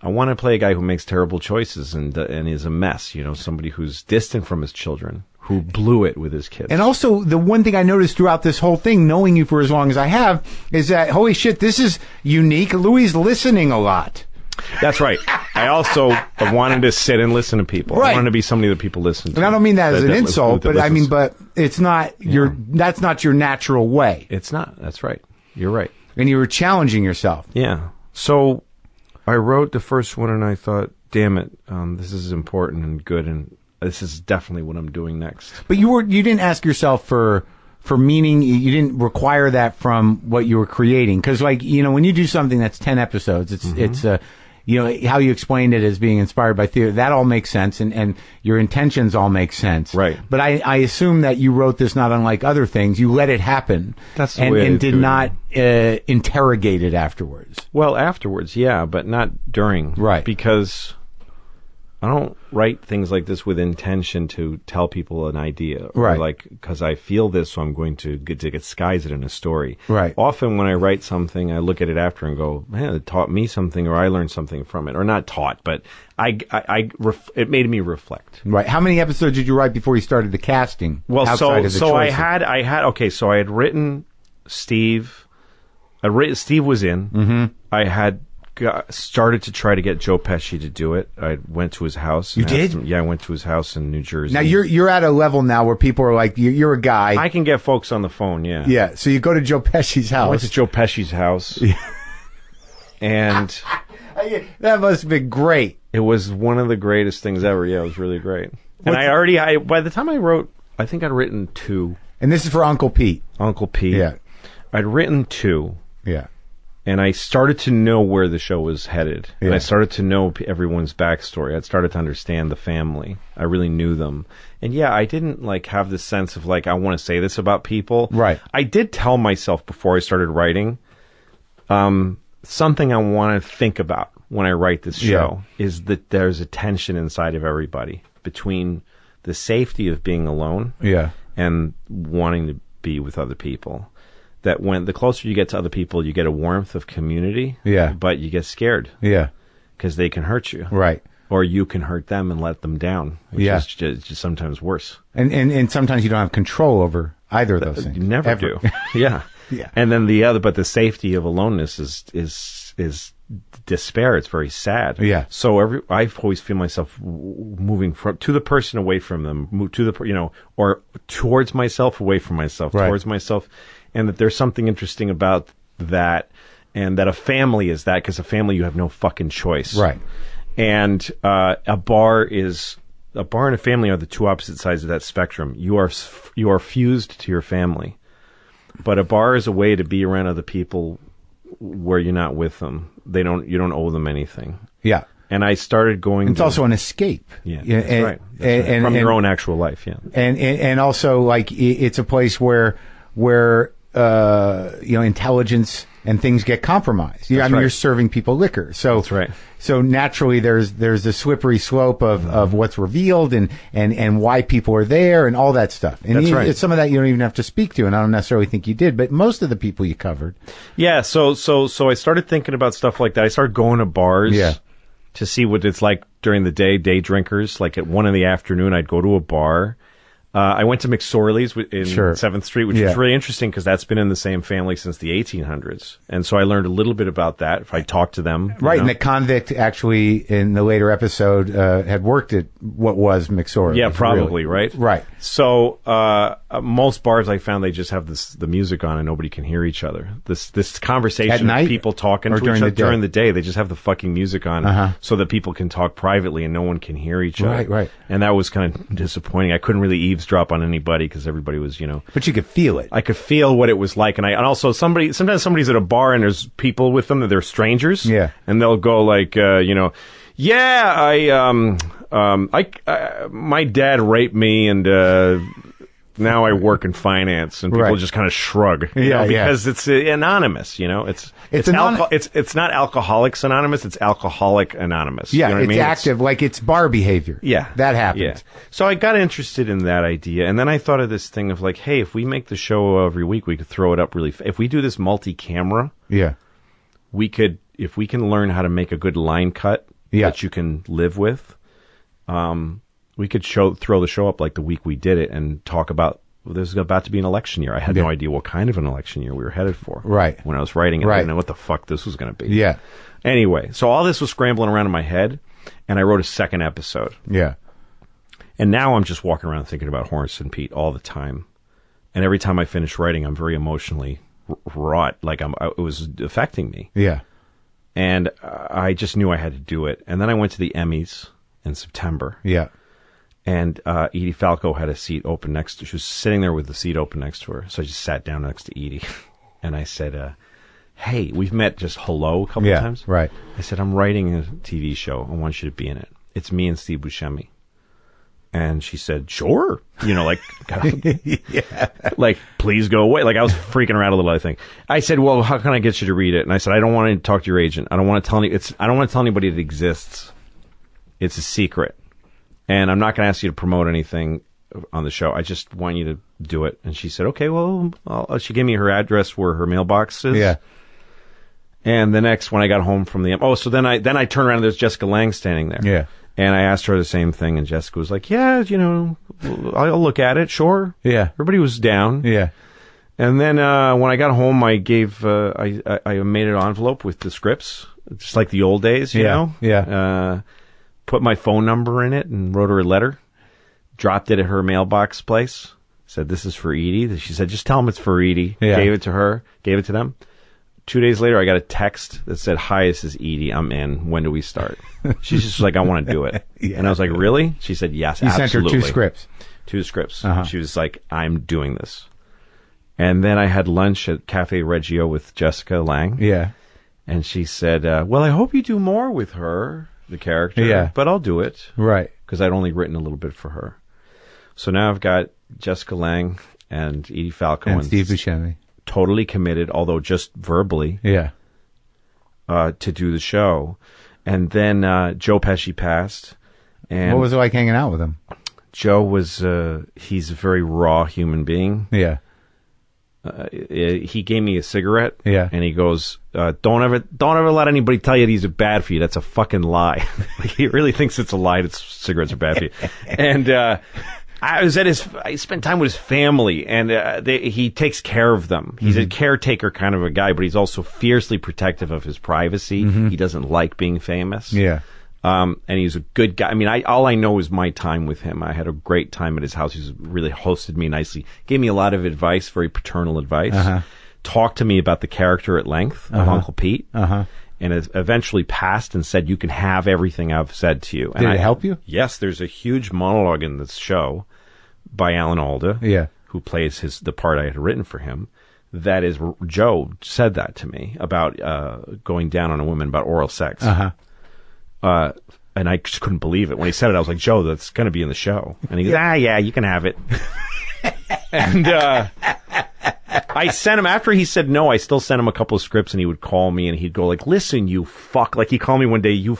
I want to play a guy who makes terrible choices and is a mess. Somebody who's distant from his children, who blew it with his kids. And also, the one thing I noticed throughout this whole thing, knowing you for as long as I have, is that, holy shit, this is unique. Louis listening a lot. That's right. I also wanted to sit and listen to people. Right. I wanted to be somebody that people listen to. And I don't mean that as an insult, but I mean, but it's not that's not your natural way. It's not. That's right. You're right. And you were challenging yourself. Yeah. So I wrote the first one and I thought, damn it, this is important and good, and this is definitely what I'm doing next. But you didn't ask yourself for meaning. You didn't require that from what you were creating, because when you do something that's 10 episodes, it's how you explained it as being inspired by theater, that all makes sense, and your intentions all make sense. Right. But I assume that you wrote this not unlike other things. You let it happen. That's the way and did not interrogate it afterwards. Well, afterwards, yeah, but not during. Right. Because I don't write things like this with intention to tell people an idea. Or right. Because I feel this, so I'm going to disguise it in a story. Right. Often when I write something, I look at it after and go, man, it taught me something, or I learned something from it. Or not taught, but it made me reflect. Right. How many episodes did you write before you started the casting? Well, so I had written Steve. Steve was in. Mm-hmm. I had started to try to get Joe Pesci to do it. I went to his house. You did? I went to his house in New Jersey. Now you're at a level now where people are like, you're a guy. I can get folks on the phone. Yeah. Yeah. So you go to Joe Pesci's house. I went to Joe Pesci's house, and that must have been great. It was one of the greatest things ever. Yeah, it was really great. And by the time I wrote, I think I'd written 2. And this is for Uncle Pete. Uncle Pete. Yeah. I'd written 2. Yeah. And I started to know where the show was headed. Yeah. And I started to know everyone's backstory. I started to understand the family. I really knew them. And yeah, I didn't have this sense of I want to say this about people. Right. I did tell myself before I started writing, something I want to think about when I write this show is that there's a tension inside of everybody between the safety of being alone and wanting to be with other people. That when the closer you get to other people, you get a warmth of community. Yeah. But you get scared. Yeah. Because they can hurt you. Right. Or you can hurt them and let them down. Which is just sometimes worse. And sometimes you don't have control over either of those things. You never do. Yeah. Yeah. And then but the safety of aloneness is despair. It's very sad. Yeah. So I always feel myself moving to the person, away from them, move to the or towards myself, away from myself, towards myself. And that there's something interesting about that, and that a family is that, because a family you have no fucking choice. Right. And a bar and a family are the two opposite sides of that spectrum. You are fused to your family, but a bar is a way to be around other people where you're not with them. You don't owe them anything. Yeah. And I started going. It's also an escape. Yeah, that's right. That's right. From your own actual life. Yeah. And also it's a place where intelligence and things get compromised. I mean, you're serving people liquor. So that's right. So naturally, there's the slippery slope of what's revealed and why people are there and all that stuff. And that's right. Some of that you don't even have to speak to, and I don't necessarily think you did, but most of the people you covered. Yeah. So I started thinking about stuff like that. I started going to bars. Yeah. To see what it's like during the day drinkers. Like at 1 PM, I'd go to a bar. I went to McSorley's in 7th Street, which was really interesting because that's been in the same family since the 1800s. And so I learned a little bit about that if I talked to them. Right, and the convict actually, in the later episode, had worked at what was McSorley's. Yeah, probably, right? Right. So most bars I found, they just have the music on and nobody can hear each other. This conversation at night? of people talking to each other during the day, they just have the fucking music on so that people can talk privately and no one can hear each other. Right. And that was kind of disappointing. I couldn't really eavesdrop on anybody because everybody was, But you could feel it. I could feel what it was like, and also sometimes somebody's at a bar and there's people with them that they're strangers. Yeah. And they'll go like, my dad raped me and now I work in finance, and people just kind of shrug, because it's anonymous, It's not Alcoholics Anonymous, it's Alcoholic Anonymous. Yeah, you know what it's I mean? active, like it's bar behavior. Yeah. That happens. Yeah. So I got interested in that idea, and then I thought of this thing of like, hey, if we make the show every week, we could throw it up really if we do this multi-camera, if we can learn how to make a good line cut that you can live with, we could throw the show up like the week we did it and talk about, there's about to be an election year. I had no idea what kind of an election year we were headed for. Right. When I was writing it, I didn't know what the fuck this was going to be. Yeah. Anyway, so all this was scrambling around in my head, and I wrote a second episode. Yeah. And now I'm just walking around thinking about Horace and Pete all the time. And every time I finish writing, I'm very emotionally wrought. Like it was affecting me. Yeah. And I just knew I had to do it. And then I went to the Emmys in September. Yeah. And Edie Falco had a seat open next to her. She was sitting there with the seat open next to her. So I just sat down next to Edie. And I said, hey, we've met just hello a couple of times. Right. I said, I'm writing a TV show. I want you to be in it. It's me and Steve Buscemi. And she said, sure. Like, like, please go away. Like, I was freaking around a little, I think. I said, well, how can I get you to read it? And I said, I don't want to talk to your agent. I don't want to tell anybody it exists. It's a secret. And I'm not going to ask you to promote anything on the show. I just want you to do it. And she said, okay, well, she gave me her address where her mailbox is. Yeah. And the next, when I got home from so then I turned around and there's Jessica Lange standing there. Yeah. And I asked her the same thing, and Jessica was like, yeah, I'll look at it, sure. Yeah. Everybody was down. Yeah. And then when I got home, I gave, I made an envelope with the scripts, just like the old days, you know? Yeah. Put my phone number in it and wrote her a letter, dropped it at her mailbox place, said, this is for Edie. She said, just tell them it's for Edie. Yeah. Gave it to her, gave it to them. 2 days later, I got a text that said, hi, this is Edie. I'm in. When do we start? She's just like, I want to do it. And I was like, really? She said, yes, you absolutely. Sent her 2 scripts. 2 scripts. She was like, I'm doing this. And then I had lunch at Cafe Reggio with Jessica Lange. Yeah. And she said, well, I hope you do more with her, the character, but I'll do it. Right. Because I'd only written a little bit for her. So now I've got Jessica Lange and Edie Falco and Steve Buscemi. Totally committed, although just verbally, to do the show. And then Joe Pesci passed. And what was it like hanging out with him? Joe was, he's a very raw human being. Yeah. He gave me a cigarette. Yeah. And he goes, don't ever let anybody tell you these are bad for you. That's a fucking lie. He really thinks it's a lie that cigarettes are bad for you. And I spent time with his family, and he takes care of them. He's a caretaker kind of a guy, but he's also fiercely protective of his privacy. He doesn't like being famous. Yeah. And he's a good guy. I mean, all I know is my time with him. I had a great time at his house. He's really hosted me nicely. Gave me a lot of advice, very paternal advice. Talked to me about the character at length of Uncle Pete. And it eventually passed and said, you can have everything I've said to you. And Did it help you? Yes, there's a huge monologue in this show by Alan Alda, who plays the part I had written for him. That is, Joe said that to me about going down on a woman, about oral sex. And I just couldn't believe it. When he said it, I was like, Joe, that's going to be in the show. And he goes, yeah, you can have it. And I sent him, after he said no, I still sent him a couple of scripts, and he would call me, and he'd go like, listen, you fuck. Like, he called me one day, you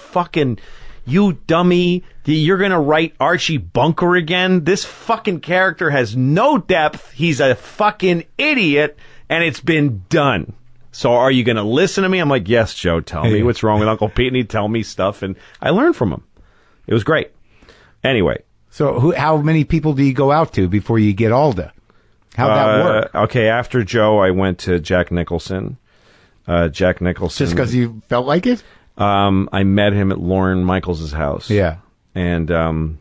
dummy, you're going to write Archie Bunker again? This fucking character has no depth. He's a fucking idiot, and it's been done. So are you going to listen to me? I'm like, yes, Joe, tell me what's wrong with Uncle Pete. And he'd tell me stuff, and I learned from him. It was great. Anyway. So how many people do you go out to before you get Alda? How'd that work? Okay, after Joe, I went to Jack Nicholson. Jack Nicholson. Just because you felt like it? I met him at Lorne Michaels' house. Yeah. And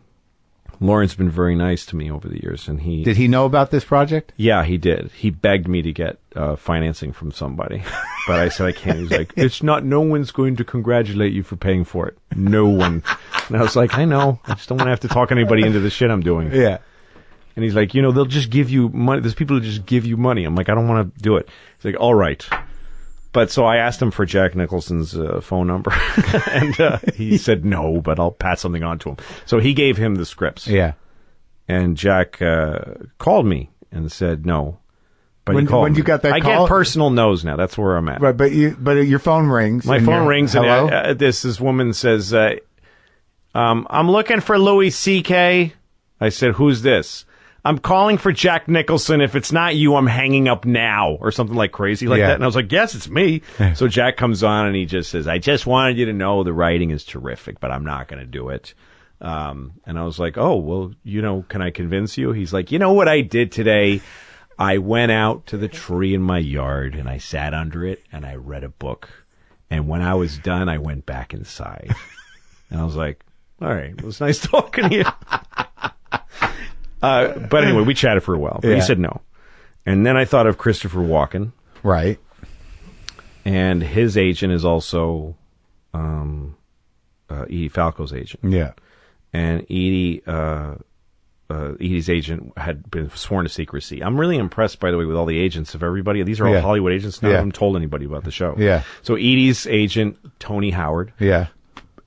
Lorne's been very nice to me over the years. And Did he know about this project? Yeah, he did. He begged me to get financing from somebody. But I said I can't. He's like, no one's going to congratulate you for paying for it. No one. And I was like, I know. I just don't want to have to talk anybody into the shit I'm doing. Yeah. And he's like, they'll just give you money. There's people who just give you money. I'm like, I don't want to do it. He's like, all right. But so I asked him for Jack Nicholson's phone number, and he said no, but I'll pass something on to him. So he gave him the scripts. Yeah. And Jack called me and said no. But when you got that I call? get personal no's now. That's where I'm at. Right, but your phone rings. My phone rings, hello? and this woman says, I'm looking for Louis C.K. I said, who's this? I'm calling for Jack Nicholson. If it's not you, I'm hanging up now, or something like crazy like that. And I was like, yes, it's me. So Jack comes on and he just says, I just wanted you to know the writing is terrific, but I'm not going to do it. And I was like, oh, well, can I convince you? He's like, you know what I did today? I went out to the tree in my yard and I sat under it and I read a book. And when I was done, I went back inside. And I was like, all right, it was nice talking to you. But anyway, we chatted for a while. But he said no. And then I thought of Christopher Walken. Right. And his agent is also Edie Falco's agent. Yeah. And Edie's agent had been sworn to secrecy. I'm really impressed, by the way, with all the agents of everybody. These are all Hollywood agents. None of them told anybody about the show. Yeah. So Edie's agent, Tony Howard,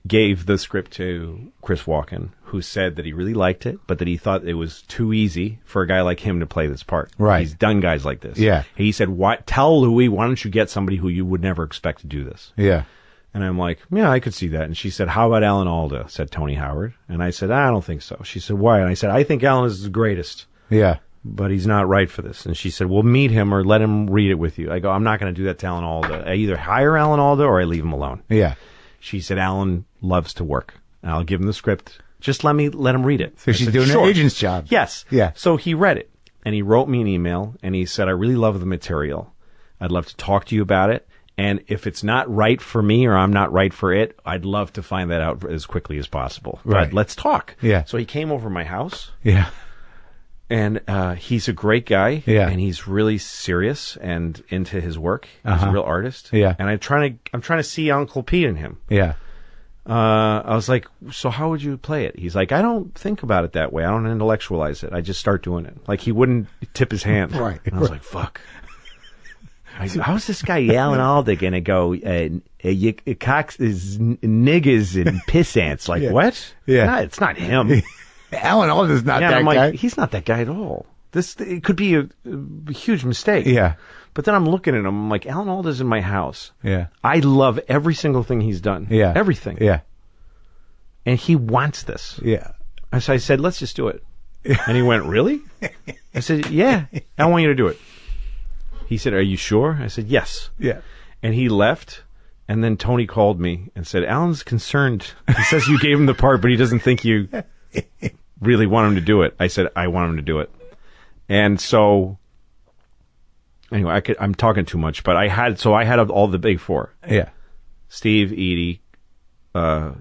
gave the script to Chris Walken, who said that he really liked it, but that he thought it was too easy for a guy like him to play this part. Right. He's done guys like this. Yeah. He said, tell Louis, why don't you get somebody who you would never expect to do this? Yeah. And I'm like, yeah, I could see that. And she said, how about Alan Alda? Said Tony Howard. And I said, I don't think so. She said, why? And I said, I think Alan is the greatest. Yeah. But he's not right for this. And she said, well, meet him or let him read it with you. I go, I'm not going to do that to Alan Alda. I either hire Alan Alda or I leave him alone. Yeah. She said, Alan loves to work. And I'll give him the script. Just let him read it. So she's doing an agent's job. Yes. Yeah. So he read it. And he wrote me an email. And he said, I really love the material. I'd love to talk to you about it. And if it's not right for me or I'm not right for it, I'd love to find that out as quickly as possible. Right. But let's talk. Yeah. So he came over to my house. Yeah. And he's a great guy. Yeah. And he's really serious and into his work. He's a real artist. Yeah. And I'm trying to see Uncle Pete in him. Yeah. I was like, so how would you play it? He's like, I don't think about it that way. I don't intellectualize it. I just start doing it. Like, he wouldn't tip his hand. Right. And I was like, fuck. How's this guy Alan Alda going to go, cocks is niggas and piss ants? Like, what? Yeah. No, it's not him. Alan Alda's not that I'm like, guy. he's not that guy at all. It could be a huge mistake. Yeah. But then I'm looking at him, I'm like, Alan Alda's in my house. Yeah. I love every single thing he's done. Yeah. Everything. Yeah. And he wants this. Yeah. So I said, let's just do it. And he went, really? I said, yeah, I want you to do it. He said, are you sure? I said, yes. Yeah. And he left. And then Tony called me and said, Alan's concerned. He says you gave him the part, but he doesn't think you really want him to do it. I said, I want him to do it. And so, anyway, I'm talking too much, but I had all the big four. Yeah. Steve, Edie,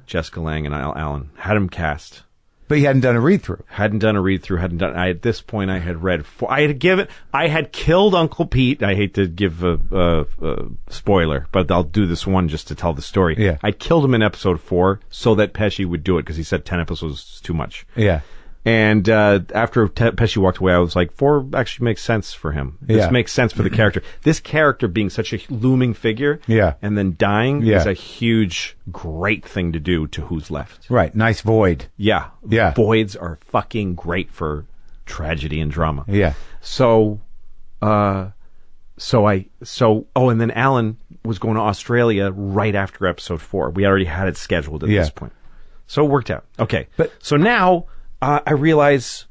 Jessica Lange, and Alan. Had him cast. But you hadn't done a read-through. At this point, I had read four. I had killed Uncle Pete. I hate to give a spoiler, but I'll do this one just to tell the story. Yeah. I killed him in episode 4 so that Pesci would do it, because he said 10 episodes was too much. Yeah. And after Pesci walked away, I was like, 4 actually makes sense for him. This makes sense for the character. This character being such a looming figure, and then dying is a huge, great thing to do to who's left. Right. Nice void. Yeah. Yeah. Voids are fucking great for tragedy and drama. Yeah. So And then Alan was going to Australia right after episode 4. We already had it scheduled at this point. So it worked out. Okay. So now I realize,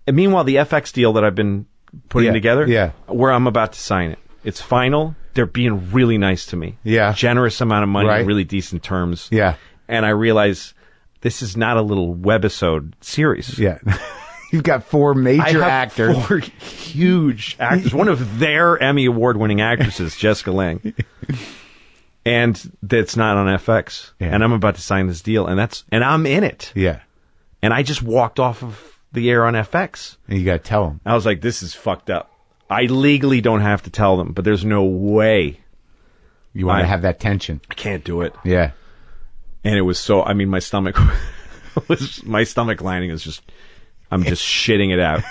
and meanwhile, the FX deal that I've been putting together, where I'm about to sign it, it's final. They're being really nice to me. Yeah. Generous amount of money, really decent terms. Yeah. And I realize this is not a little webisode series. Yeah. You've got 4 major actors. 4 huge actors. One of their Emmy Award-winning actresses, Jessica Lange. And that's not on FX. Yeah. And I'm about to sign this deal, and I'm in it. Yeah. And I just walked off of the air on FX. And you got to tell them. I was like, this is fucked up. I legally don't have to tell them, but there's no way. You want to have that tension. I can't do it. Yeah. And it was so, I mean, my stomach lining is just, I'm just shitting it out.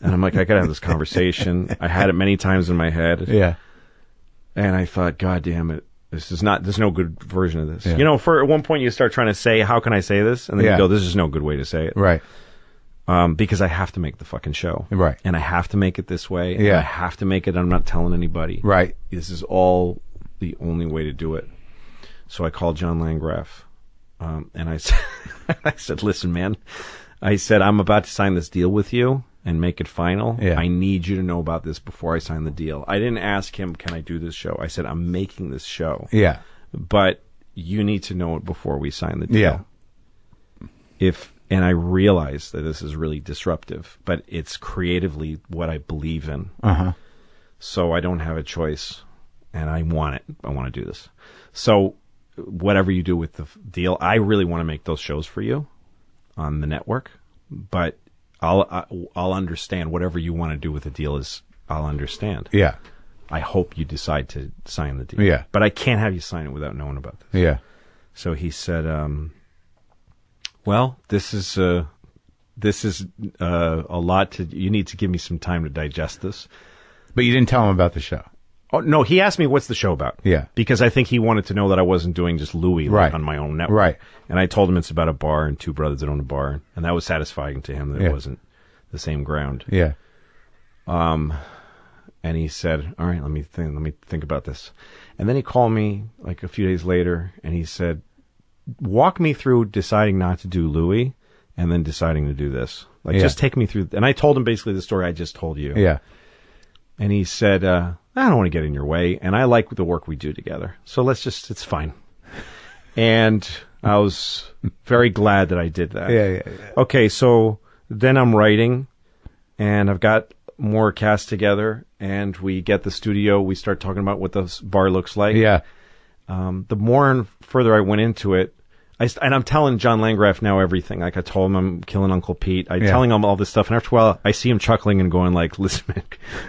And I'm like, I gotta have this conversation. I had it many times in my head. Yeah. And I thought, God damn it. There's no good version of this. Yeah. You know, at one point you start trying to say, how can I say this? And then you go, this is no good way to say it. Right. Because I have to make the fucking show. Right. And I have to make it this way. Yeah. I have to make it. I'm not telling anybody. Right. This is all the only way to do it. So I called John Landgraf. And I said, listen, man. I said, I'm about to sign this deal with you and make it final. Yeah. I need you to know about this before I sign the deal. I didn't ask him, can I do this show? I said, I'm making this show. Yeah. But you need to know it before we sign the deal. Yeah. And I realize that this is really disruptive, but it's creatively what I believe in. Uh-huh. So I don't have a choice, and I want it. I want to do this. So whatever you do with the deal, I really want to make those shows for you on the network, but I'll understand whatever you want to do with the deal I'll understand. Yeah. I hope you decide to sign the deal. Yeah. But I can't have you sign it without knowing about this. Yeah. So he said, well, this is a lot you need to give me some time to digest this. But you didn't tell him about the show. Oh, no, he asked me what's the show about. Yeah. Because I think he wanted to know that I wasn't doing just Louis on my own network. Right. And I told him it's about a bar and 2 brothers that own a bar. And that was satisfying to him that it wasn't the same ground. Yeah. And he said, all right, let me think about this. And then he called me like a few days later and he said, walk me through deciding not to do Louis and then deciding to do this. Like, just take me through. And I told him basically the story I just told you. Yeah. And he said, I don't want to get in your way, and I like the work we do together. So it's fine. And I was very glad that I did that. Yeah. Okay, so then I'm writing, and I've got more cast together, and we get the studio. We start talking about what the bar looks like. Yeah. The more and further I went into it, and I'm telling John Landgraf now everything. Like I told him I'm killing Uncle Pete. I'm telling him all this stuff. And after a while, I see him chuckling and going like, listen, man,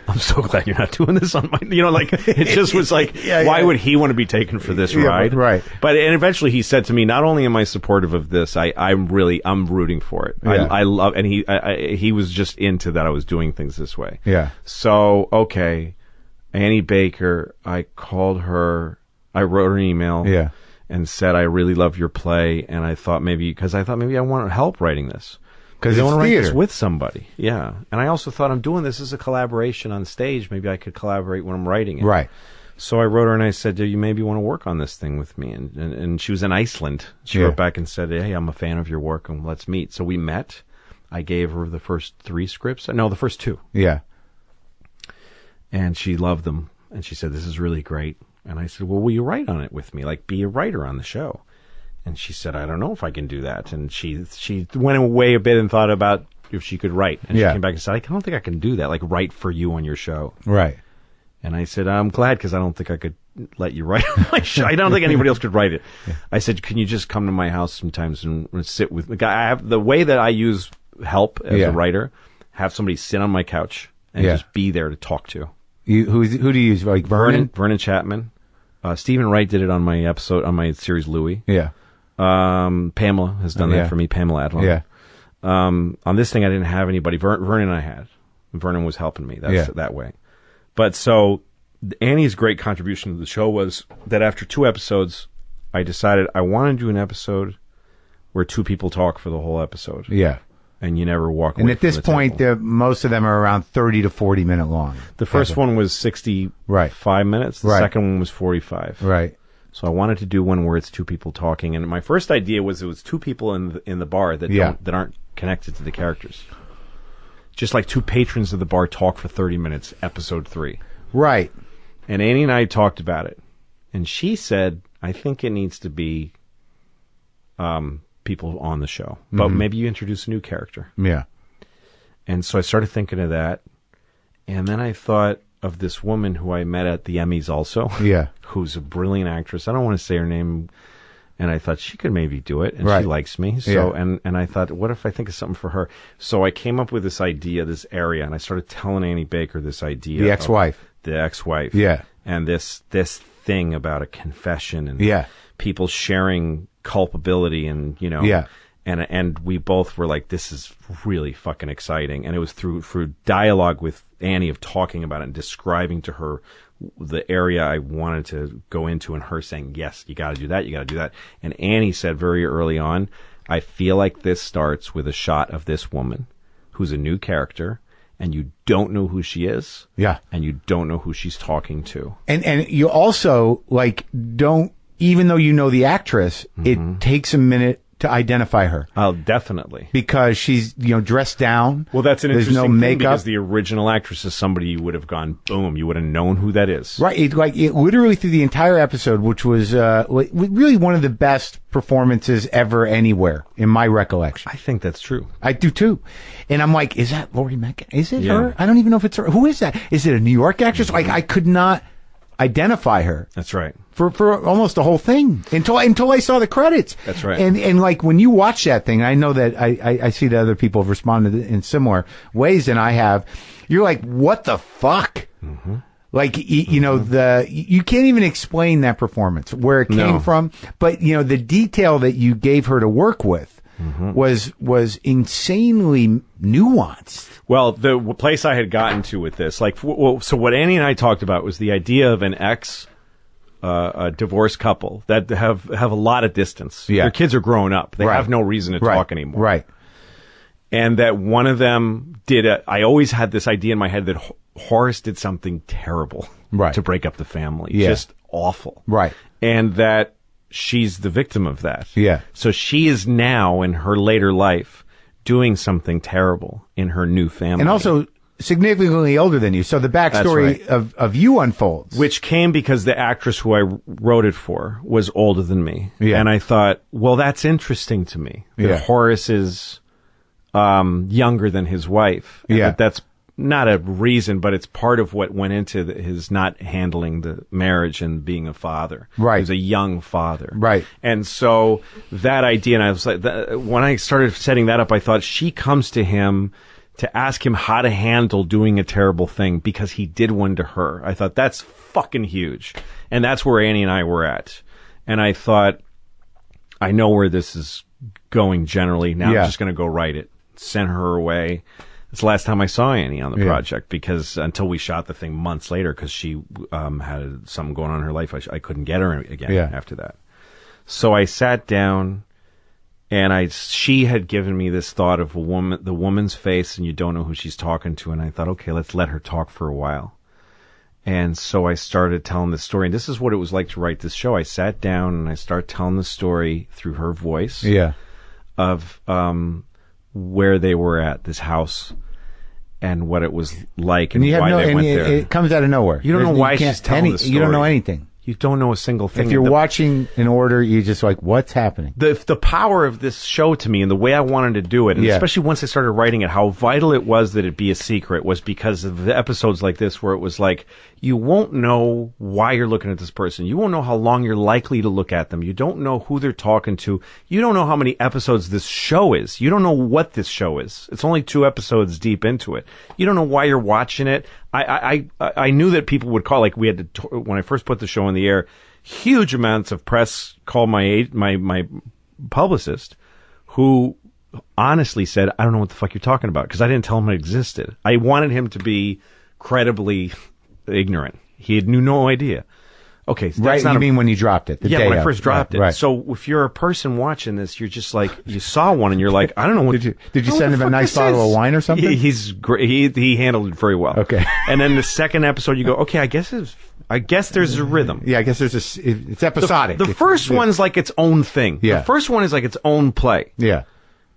I'm so glad you're not doing this on my, like, it just was like, why would he want to be taken for this ride? Right. And eventually he said to me, not only am I supportive of this, I'm rooting for it. Yeah. I love, and he was just into that I was doing things this way. Yeah. So, okay. Annie Baker, I called her, I wrote her an email. Yeah. And said, I really love your play, and I thought maybe I want want writing this. Because I want to write this with somebody. Yeah. And I also thought I'm doing this as a collaboration on stage. Maybe I could collaborate when I'm writing it. Right. So I wrote her and I said, do you maybe want to work on this thing with me? And she was in Iceland. She wrote back and said, hey, I'm a fan of your work, and let's meet. So we met. I gave her the first 3 scripts. No, the first 2. Yeah. And she loved them. And she said, this is really great. And I said, well, will you write on it with me? Like, be a writer on the show. And she said, I don't know if I can do that. And she went away a bit and thought about if she could write. And she came back and said, I don't think I can do that, like write for you on your show. Right. And I said, I'm glad because I don't think I could let you write on my show. I don't think anybody else could write it. Yeah. I said, can you just come to my house sometimes and sit with me? I have the way that I use help as a writer, have somebody sit on my couch and just be there to talk to. Who do you use? Like Vernon? Vernon Chapman. Stephen Wright did it on my episode, on my series Louis. Yeah. Pamela has done that for me, Pamela Adlon. Yeah. On this thing, I didn't have anybody. Vernon I had. Vernon was helping me that way. But so Annie's great contribution to the show was that after 2 episodes, I decided I want to do an episode where 2 people talk for the whole episode. Yeah. and you never walk away. And at from this the point, table. most of them are around 30 to 40 minute long. The first one was 65 minutes. The second one was 45. Right. So I wanted to do one where it's two people talking, and my first idea was it was two people in the bar that that aren't connected to the characters. Just like two patrons of the bar talk for 30 minutes, episode 3. Right. And Annie and I talked about it. And she said, I think it needs to be people on the show. But maybe you introduce a new character. Yeah. And so I started thinking of that. And then I thought of this woman who I met at the Emmys also. Yeah. Who's a brilliant actress. I don't want to say her name. And I thought she could maybe do it, and she likes me. So, and I thought, what if I think of something for her? So I came up with this idea, this area, and I started telling Annie Baker this idea. The ex-wife. The ex-wife. Yeah. And this thing about a confession and people sharing culpability and, you know. Yeah. And we both were like, this is really fucking exciting. And it was through dialogue with Annie of talking about it and describing to her the area I wanted to go into, and her saying, yes, you got to do that, you got to do that. And Annie said very early on, I feel like this starts with a shot of this woman who's a new character, and you don't know who she is. Yeah. And you don't know who she's talking to. And you also, like, don't, even though you know the actress, it takes a minute to identify her. Oh, definitely. Because she's, dressed down. Well, that's an There's interesting no thing makeup. because the original actress is somebody you would have gone, boom, you would have known who that is. Right. It literally through the entire episode, which was really one of the best performances ever anywhere, in my recollection. I think that's true. I do too. And I'm like, is that Laurie Metcalf? Is it Yeah. her? I don't even know if it's her. Who is that? Is it a New York actress? Like, I could not identify her. That's right. For almost the whole thing until I saw the credits. That's right. And like when you watch that thing, I know that I see that other people have responded in similar ways than I have. You're like, what the fuck? Like, you can't even explain that performance, where it came from. But, the detail that you gave her to work with was insanely nuanced. Well, the place I had gotten to with this, like, so what Annie and I talked about was the idea of an a divorced couple that have a lot of distance. Yeah. Their kids are growing up. They have no reason to talk anymore. Right. And that one of them I always had this idea in my head that Horace did something terrible to break up the family. Yeah. Just awful. Right. And that she's the victim of that. Yeah. So she is now in her later life doing something terrible in her new family. And also significantly older than you. So the backstory of you unfolds. Which came because the actress who I wrote it for was older than me. Yeah. And I thought, well, that's interesting to me. That Horace is younger than his wife. And that's not a reason, but it's part of what went into his not handling the marriage and being a father. Right. He was a young father. Right. And so that idea, and I was like, when I started setting that up, I thought she comes to him to ask him how to handle doing a terrible thing because he did one to her. I thought, that's fucking huge. And that's where Annie and I were at. And I thought, I know where this is going generally. Now I'm just going to go write it. Send her away. It's the last time I saw Annie on the project because until we shot the thing months later because she had something going on in her life, I couldn't get her again after that. So I sat down. And she had given me this thought of the woman's face, and you don't know who she's talking to. And I thought, okay, let's let her talk for a while. And so I started telling the story. And this is what it was like to write this show. I sat down and I started telling the story through her voice of where they were at, this house, and what it was like and why they went there. It comes out of nowhere. You don't know why she's telling the story. You don't know anything. You don't know a single thing. If you're watching in order, you're just like, what's happening? The power of this show to me and the way I wanted to do it, and especially once I started writing it, how vital it was that it be a secret was because of the episodes like this where it was like, you won't know why you're looking at this person. You won't know how long you're likely to look at them. You don't know who they're talking to. You don't know how many episodes this show is. You don't know what this show is. It's only 2 episodes deep into it. You don't know why you're watching it. I knew that people would call, like we had to, when I first put the show in the air, huge amounts of press called my publicist, who honestly said, I don't know what the fuck you're talking about, because I didn't tell him it existed. I wanted him to be credibly ignorant. He knew no idea. Okay, so right. that's not You mean when you dropped it? The yeah, day when I of. first dropped it. Right. So if you're a person watching this, you're just like, you saw one and you're like, I don't know what. Did you send him a nice bottle of wine or something? He's great. He handled it very well. Okay. And then the second episode, you go, okay, I guess there's a rhythm. Yeah, I guess it's episodic. The first one's like its own thing. Yeah. The first one is like its own play. Yeah.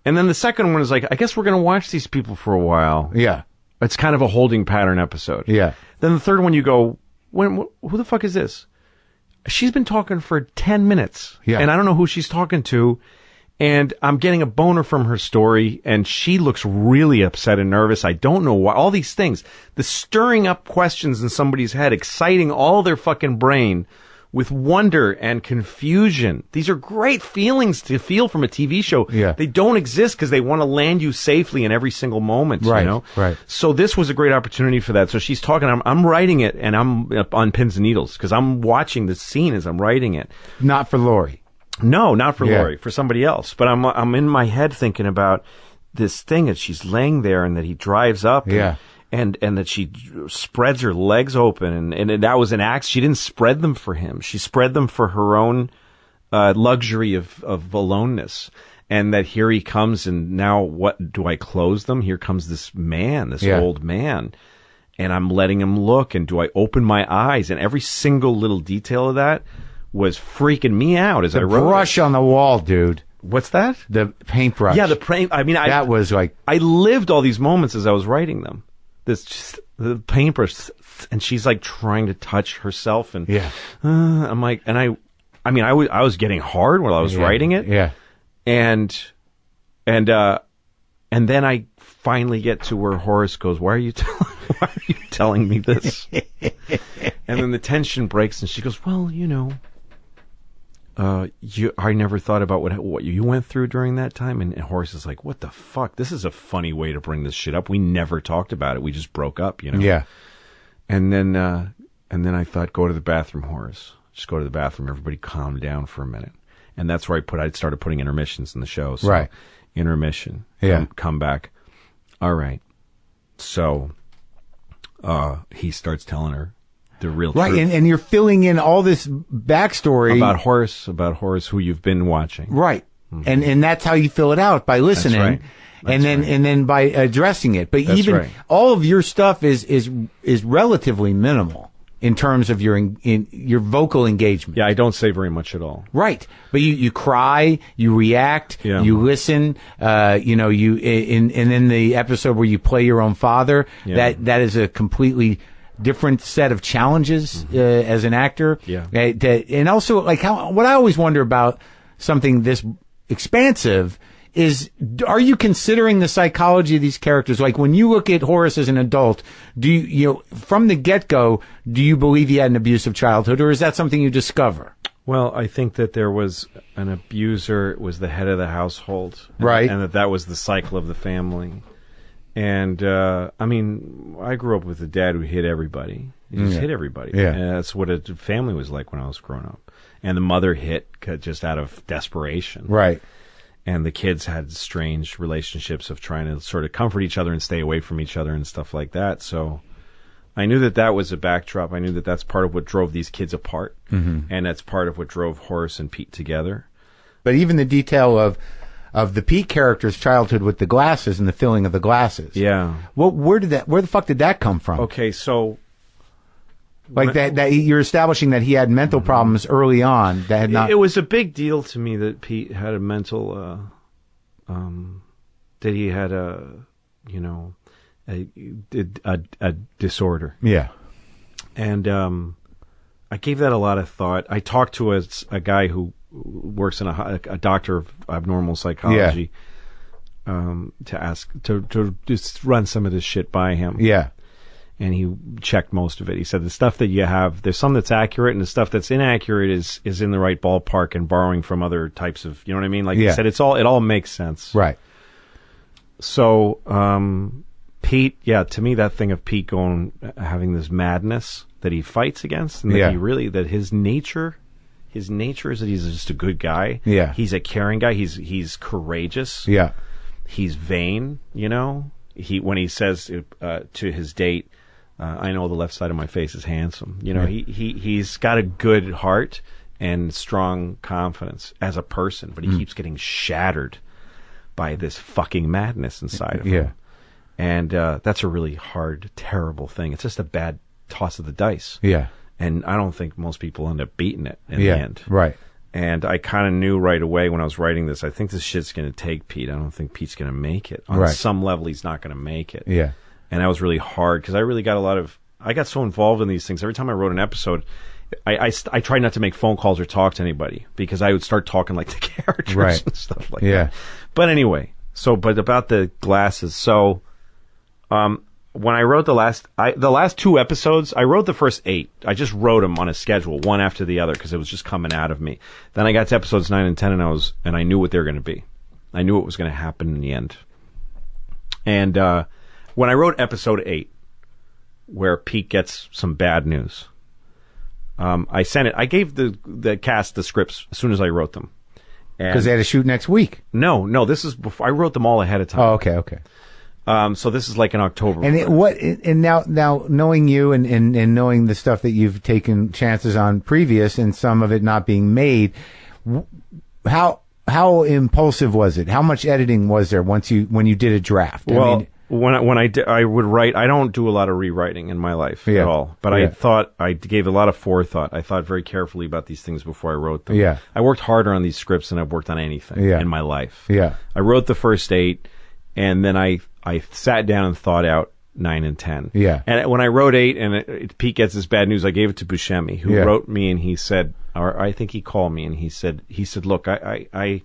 And then the second one is like, I guess we're going to watch these people for a while. Yeah. It's kind of a holding pattern episode. Yeah. Then the third one, you go, who the fuck is this? She's been talking for 10 minutes. Yeah. And I don't know who she's talking to. And I'm getting a boner from her story. And she looks really upset and nervous. I don't know why. All these things. The stirring up questions in somebody's head, exciting all their fucking brain with wonder and confusion. These are great feelings to feel from a TV show. Yeah. They don't exist because they want to land you safely in every single moment. Right, You know? right. So this was a great opportunity for that. So she's talking. I'm writing it, and I'm up on pins and needles because I'm watching the scene as I'm writing it. Not for Lori. No, not for Yeah. Lori, for somebody else. But I'm in my head thinking about this thing that she's laying there, and that he drives up. Yeah. And that she spreads her legs open, and that was an act. She didn't spread them for him. She spread them for her own luxury of aloneness. And that here he comes, and now what do I close them? Here comes this man, this old man, and I'm letting him look. And do I open my eyes? And every single little detail of that was freaking me out as I wrote. The brush on the wall, dude. What's that? The paintbrush. Yeah, the paint. I mean, that was like I lived all these moments as I was writing them. The paintbrush, and she's like trying to touch herself, and yeah. I'm like, and I mean, I was getting hard while I was writing it, yeah, and then I finally get to where Horace goes, why are you telling me this? And then the tension breaks, and she goes, well, you know, I never thought about what you went through during that time. And Horace is like, what the fuck? This is a funny way to bring this shit up. We never talked about it. We just broke up, you know? Yeah. And then I thought, go to the bathroom, Horace. Just go to the bathroom. Everybody calm down for a minute. And that's where I started putting intermissions in the show. So, right. Intermission. Yeah. Come back. All right. So, he starts telling her the real right, truth. and you're filling in all this backstory about Horace, who you've been watching. Right. Mm-hmm. And that's how you fill it out, by listening. That's right. And then by addressing it. But That's even right. all of your stuff is relatively minimal in terms of your vocal engagement. Yeah, I don't say very much at all. Right. But you cry, you react, you listen, and then the episode where you play your own father, that is a completely different set of challenges as an actor. Yeah. And also, like, what I always wonder about something this expansive is, are you considering the psychology of these characters? Like, when you look at Horace as an adult, do you from the get-go, do you believe he had an abusive childhood, or is that something you discover? Well, I think that there was an abuser, was the head of the household. Right. And that was the cycle of the family. And, I mean, I grew up with a dad who hit everybody. He just hit everybody. Yeah. And that's what a family was like when I was growing up. And the mother hit just out of desperation. Right. And the kids had strange relationships of trying to sort of comfort each other and stay away from each other and stuff like that. So I knew that was a backdrop. I knew that that's part of what drove these kids apart. Mm-hmm. And that's part of what drove Horace and Pete together. But even the detail of the Pete character's childhood with the glasses and the filling of the glasses. Yeah. Where the fuck did that come from? Okay, so like that you're establishing that he had mental problems early on that had not. It was a big deal to me that Pete had a mental that he had a disorder. Yeah. And I gave that a lot of thought. I talked to a guy who works in a doctor of abnormal psychology, to ask to just run some of this shit by him. Yeah. And he checked most of it. He said the stuff that you have, there's some that's accurate, and the stuff that's inaccurate is in the right ballpark and borrowing from other types of, you know what I mean? Like he said, it all makes sense. Right. So Pete, to me, that thing of Pete having this madness that he fights against, and that his nature is that he's just a good guy. Yeah. He's a caring guy. He's courageous. Yeah. He's vain, you know. When he says to his date, I know the left side of my face is handsome. You know, he's got a good heart and strong confidence as a person, but he keeps getting shattered by this fucking madness inside of him. And that's a really hard, terrible thing. It's just a bad toss of the dice. Yeah. And I don't think most people end up beating it in the end. Right. And I kind of knew right away when I was writing this, I think this shit's going to take Pete. I don't think Pete's going to make it. On some level, he's not going to make it. Yeah. And that was really hard because I really got I got so involved in these things. Every time I wrote an episode, I tried not to make phone calls or talk to anybody because I would start talking like the characters and stuff like that. But anyway, but about the glasses. So, when I wrote the last 2 episodes, I wrote the first 8. I just wrote them on a schedule, one after the other, because it was just coming out of me. Then I got to episodes 9 and 10, and I knew what they were going to be. I knew what was going to happen in the end. And when I wrote episode 8, where Pete gets some bad news, I sent it. I gave the cast the scripts as soon as I wrote them. Because they had to shoot next week. No, this is before. I wrote them all ahead of time. Oh, okay. So this is like in October. And now knowing you and knowing the stuff that you've taken chances on previous and some of it not being made, how impulsive was it? How much editing was there when you did a draft? Well, I would write. I don't do a lot of rewriting in my life at all. But I gave a lot of forethought. I thought very carefully about these things before I wrote them. Yeah. I worked harder on these scripts than I've worked on anything in my life. Yeah. I wrote the first 8, and then I sat down and thought out 9 and 10. Yeah. And when I wrote 8 and Pete gets this bad news, I gave it to Buscemi, who wrote me, and he said, or I think he called me, and he said, look, I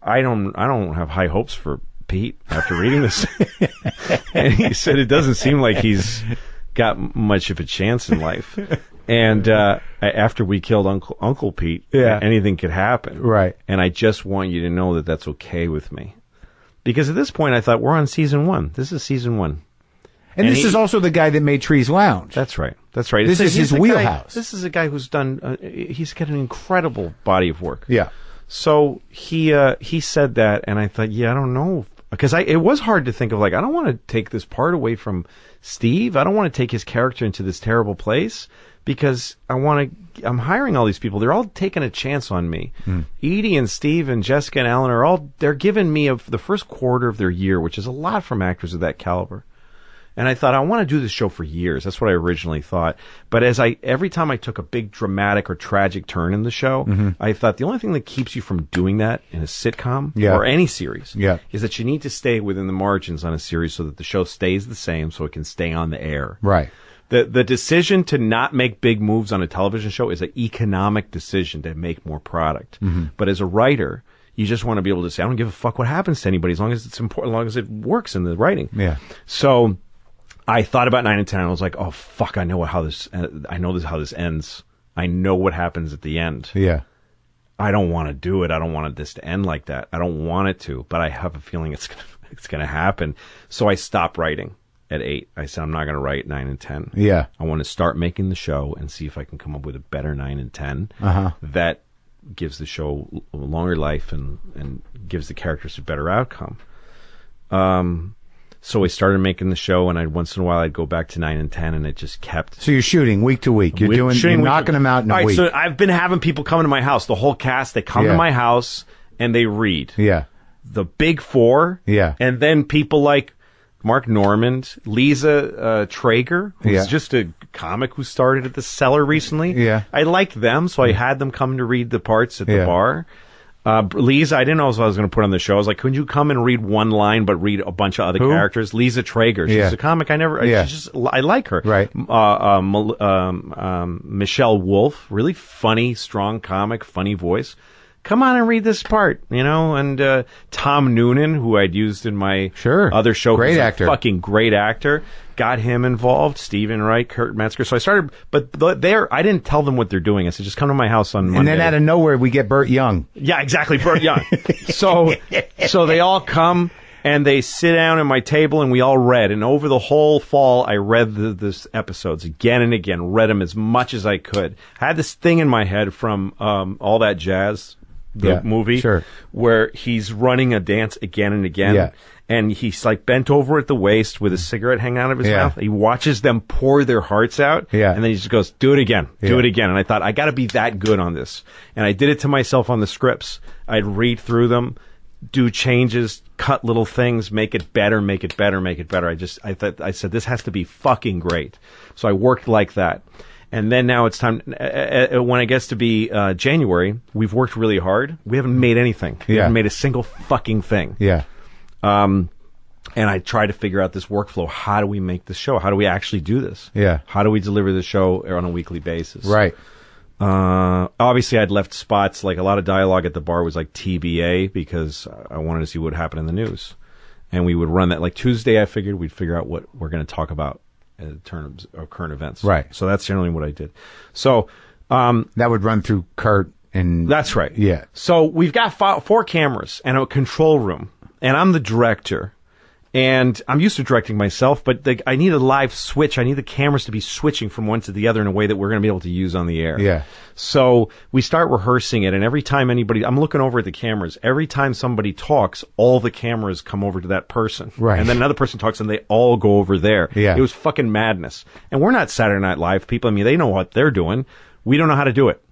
don't have high hopes for Pete after reading this. And he said, it doesn't seem like he's got much of a chance in life. And after we killed Uncle Pete, anything could happen. Right. And I just want you to know that that's okay with me. Because at this point, I thought, we're on season 1. This is season 1. And this is also the guy that made Trees Lounge. That's right. This is his wheelhouse. This is a guy who's done, he's got an incredible body of work. Yeah. So he said that, and I thought, I don't know. Because it was hard to think of, like, I don't want to take this part away from Steve. I don't want to take his character into this terrible place. Because I'm hiring all these people. They're all taking a chance on me. Edie and Steve and Jessica and Alan they're giving me the first quarter of their year, which is a lot from actors of that caliber. And I thought, I want to do this show for years. That's what I originally thought. But every time I took a big dramatic or tragic turn in the show, I thought the only thing that keeps you from doing that in a sitcom or any series is that you need to stay within the margins on a series so that the show stays the same so it can stay on the air. Right. The decision to not make big moves on a television show is an economic decision to make more product. But as a writer, you just want to be able to say, I don't give a fuck what happens to anybody as long as it's important, as long as it works in the writing. Yeah. So I thought about 9 and 10, and I was like, oh, fuck, I know how this ends. I know what happens at the end. Yeah. I don't want to do it. I don't want this to end like that. I don't want it to, but I have a feeling it's going to happen. So I stopped writing. At 8, I said, I'm not going to write 9 and 10. Yeah. I want to start making the show and see if I can come up with a better 9 and 10 that gives the show a longer life and gives the characters a better outcome. So I started making the show, and once in a while I'd go back to 9 and 10, and it just kept. So you're shooting week to week. You're knocking them out in a week. So I've been having people come to my house. The whole cast, they come to my house and they read. Yeah. The big 4. Yeah. And then people like Mark Normand, Lisa Traeger, who's just a comic who started at the Cellar recently. Yeah. I liked them, so I had them come to read the parts at the bar. Lisa, I didn't know if I was going to put on the show. I was like, could you come and read one line but read a bunch of other characters? Lisa Traeger. She's a comic. I like her. Right. Michelle Wolf, really funny, strong comic, funny voice. Come on and read this part, and Tom Noonan, who I'd used in my other show. Great actor. Fucking great actor. Got him involved. Stephen Wright, Kurt Metzger. So I started, but I didn't tell them what they're doing. I said, just come to my house on Monday. And then out of nowhere, we get Burt Young. Yeah, exactly, Burt Young. So they all come and they sit down at my table and we all read. And over the whole fall, I read this episodes again and again, read them as much as I could. I had this thing in my head from All That Jazz. the movie, sure. where he's running a dance again and again. Yeah. And he's like bent over at the waist with a cigarette hanging out of his mouth. He watches them pour their hearts out. Yeah. And then he just goes, do it again. Do it again. And I thought, I got to be that good on this. And I did it to myself on the scripts. I'd read through them, do changes, cut little things, make it better, make it better, make it better. I said, this has to be fucking great. So I worked like that. And then now it's time, when it gets to be January, we've worked really hard. We haven't made anything. We haven't made a single fucking thing. Yeah. And I try to figure out this workflow. How do we make this show? How do we actually do this? Yeah. How do we deliver the show on a weekly basis? Right. Obviously, I'd left spots, like a lot of dialogue at the bar was like TBA because I wanted to see what happened in the news. And we would run that. Like Tuesday, I figured we'd figure out what we're going to talk about in terms of current events. Right. So that's generally what I did. So that would run through Kurt and... That's right. Yeah. So we've got 4 cameras and a control room. And I'm the director. And I'm used to directing myself, but I need a live switch. I need the cameras to be switching from one to the other in a way that we're going to be able to use on the air. Yeah. So we start rehearsing it, and every time I'm looking over at the cameras. Every time somebody talks, all the cameras come over to that person. Right. And then another person talks, and they all go over there. Yeah. It was fucking madness. And we're not Saturday Night Live people. I mean, they know what they're doing. We don't know how to do it.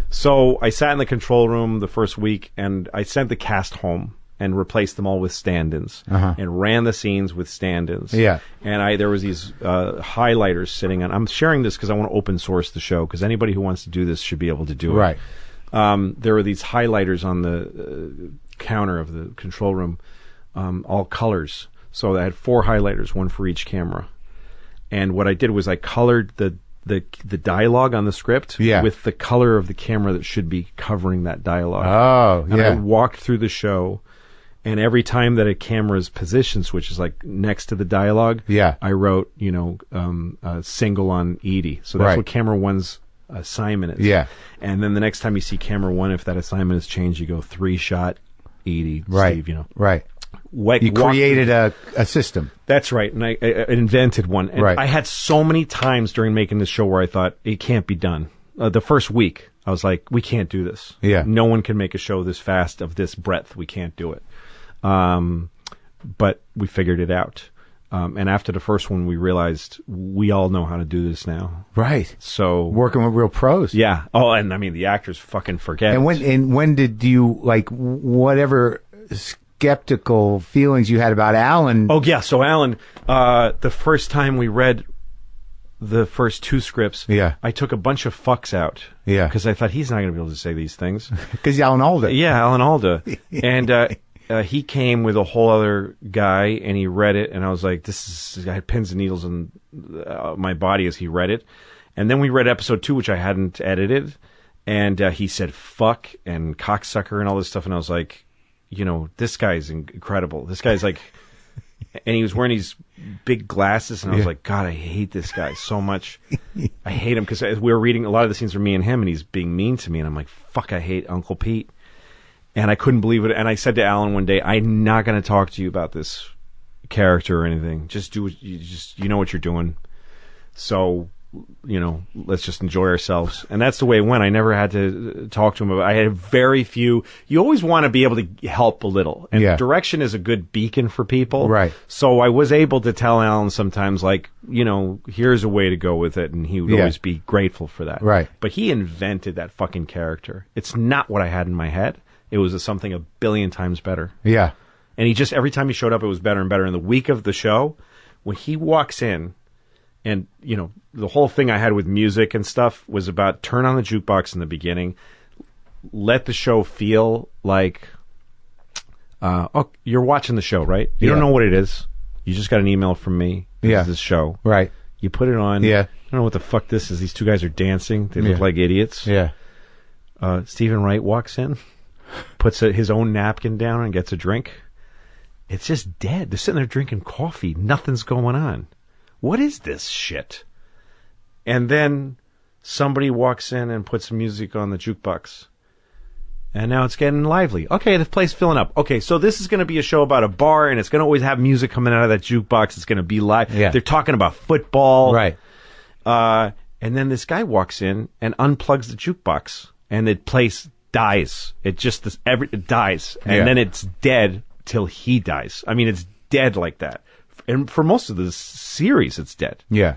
So I sat in the control room the first week, and I sent the cast home and replaced them all with stand-ins and ran the scenes with stand-ins. Yeah. And there was these highlighters sitting on. I'm sharing this because I want to open source the show because anybody who wants to do this should be able to do it. Right. There were these highlighters on the counter of the control room, all colors. So I had 4 highlighters, one for each camera. And what I did was I colored the dialogue on the script with the color of the camera that should be covering that dialogue. Oh, and I walked through the show. And every time that a camera's position switches, like next to the dialogue, I wrote, a single on Edie. So that's what camera 1's assignment is. Yeah. And then the next time you see camera 1, if that assignment is changed, you go 3-shot Edie, right. Steve, Right. You created a system. That's right. And I invented one. And I had so many times during making this show where I thought, it can't be done. The first week, I was like, we can't do this. Yeah. No one can make a show this fast of this breadth. We can't do it. But we figured it out. And after the first one, we realized we all know how to do this now. Right. So working with real pros. Yeah. Oh, and I mean, the actors fucking forget. And when did you, like, whatever skeptical feelings you had about Alan? Oh, yeah. So Alan, the first time we read the first 2 scripts, I took a bunch of fucks out. Yeah. Because I thought he's not going to be able to say these things. Because Alan Alda. Yeah, Alan Alda. And, he came with a whole other guy, and he read it, and I was like, I had pins and needles in my body as he read it. And then we read episode 2, which I hadn't edited, and he said fuck and cocksucker and all this stuff, and I was like, this guy's incredible. This guy's like, and he was wearing these big glasses, and I was like, God, I hate this guy so much. I hate him, because as we were reading, a lot of the scenes were me and him, and he's being mean to me, and I'm like, fuck, I hate Uncle Pete. And I couldn't believe it. And I said to Alan one day, I'm not going to talk to you about this character or anything. Just do what you know what you're doing. So, let's just enjoy ourselves. And that's the way it went. I never had to talk to him about it. I had very few. You always want to be able to help a little. And direction is a good beacon for people. Right. So I was able to tell Alan sometimes, like, here's a way to go with it. And he would always be grateful for that. Right. But he invented that fucking character. It's not what I had in my head. It was something a billion times better. Yeah. And he just, every time he showed up, it was better and better. And the week of the show, when he walks in, and, the whole thing I had with music and stuff was about turn on the jukebox in the beginning, let the show feel like, you're watching the show, right? You don't know what it is. You just got an email from me. This is this show. Right. You put it on. Yeah. I don't know what the fuck this is. These 2 guys are dancing. They look like idiots. Yeah. Stephen Wright walks in, puts his own napkin down and gets a drink. It's just dead. They're sitting there drinking coffee. Nothing's going on. What is this shit? And then somebody walks in and puts music on the jukebox. And now it's getting lively. Okay, the place filling up. Okay, so this is going to be a show about a bar, and it's going to always have music coming out of that jukebox. It's going to be live. Yeah. They're talking about football. Right. And then this guy walks in and unplugs the jukebox, and it plays dies. It just it dies, and then it's dead till he dies. I mean, it's dead like that. And for most of the series, it's dead. Yeah.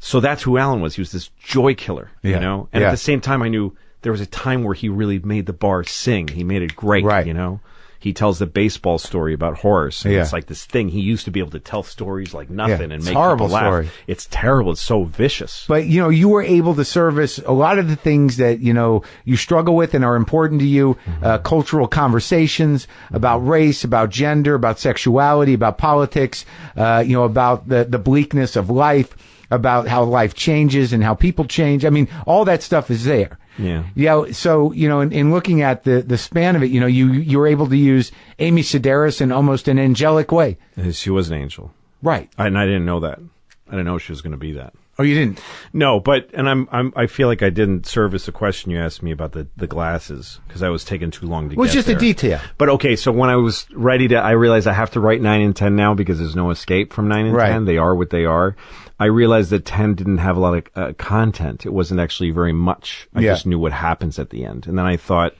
So that's who Alan was. He was this joy killer, you know? And Yeah. at the same time, I knew there was a time where he really made the bar sing. He made it great, Right. you know? He tells the baseball story about Horace. And Yeah. it's like this thing. He used to be able to tell stories like nothing and It's make a horrible people laugh. story. It's terrible. It's so vicious. But, you know, you were able to service a lot of the things that, you know, you struggle with and are important to you, cultural conversations about race, about gender, about sexuality, about politics, you know, about the bleakness of life, about how life changes and how people change. I mean, all that stuff is there. Yeah. Yeah. So, you know, in looking at the span of it, you know, you were able to use Amy Sedaris in almost an angelic way. She was an angel. Right. And I didn't know that. I didn't know she was going to be that. Oh, you didn't? No, but, and I feel like I didn't service the question you asked me about the glasses, because I was taking too long to Well, get it's just there. a detail. But okay, so when I was ready I realized I have to write 9 and 10 now because there's no escape from 9 and Right. 10. They are what they are. I realized that 10 didn't have a lot of content. It wasn't actually very much. I just knew what happens at the end. And then I thought,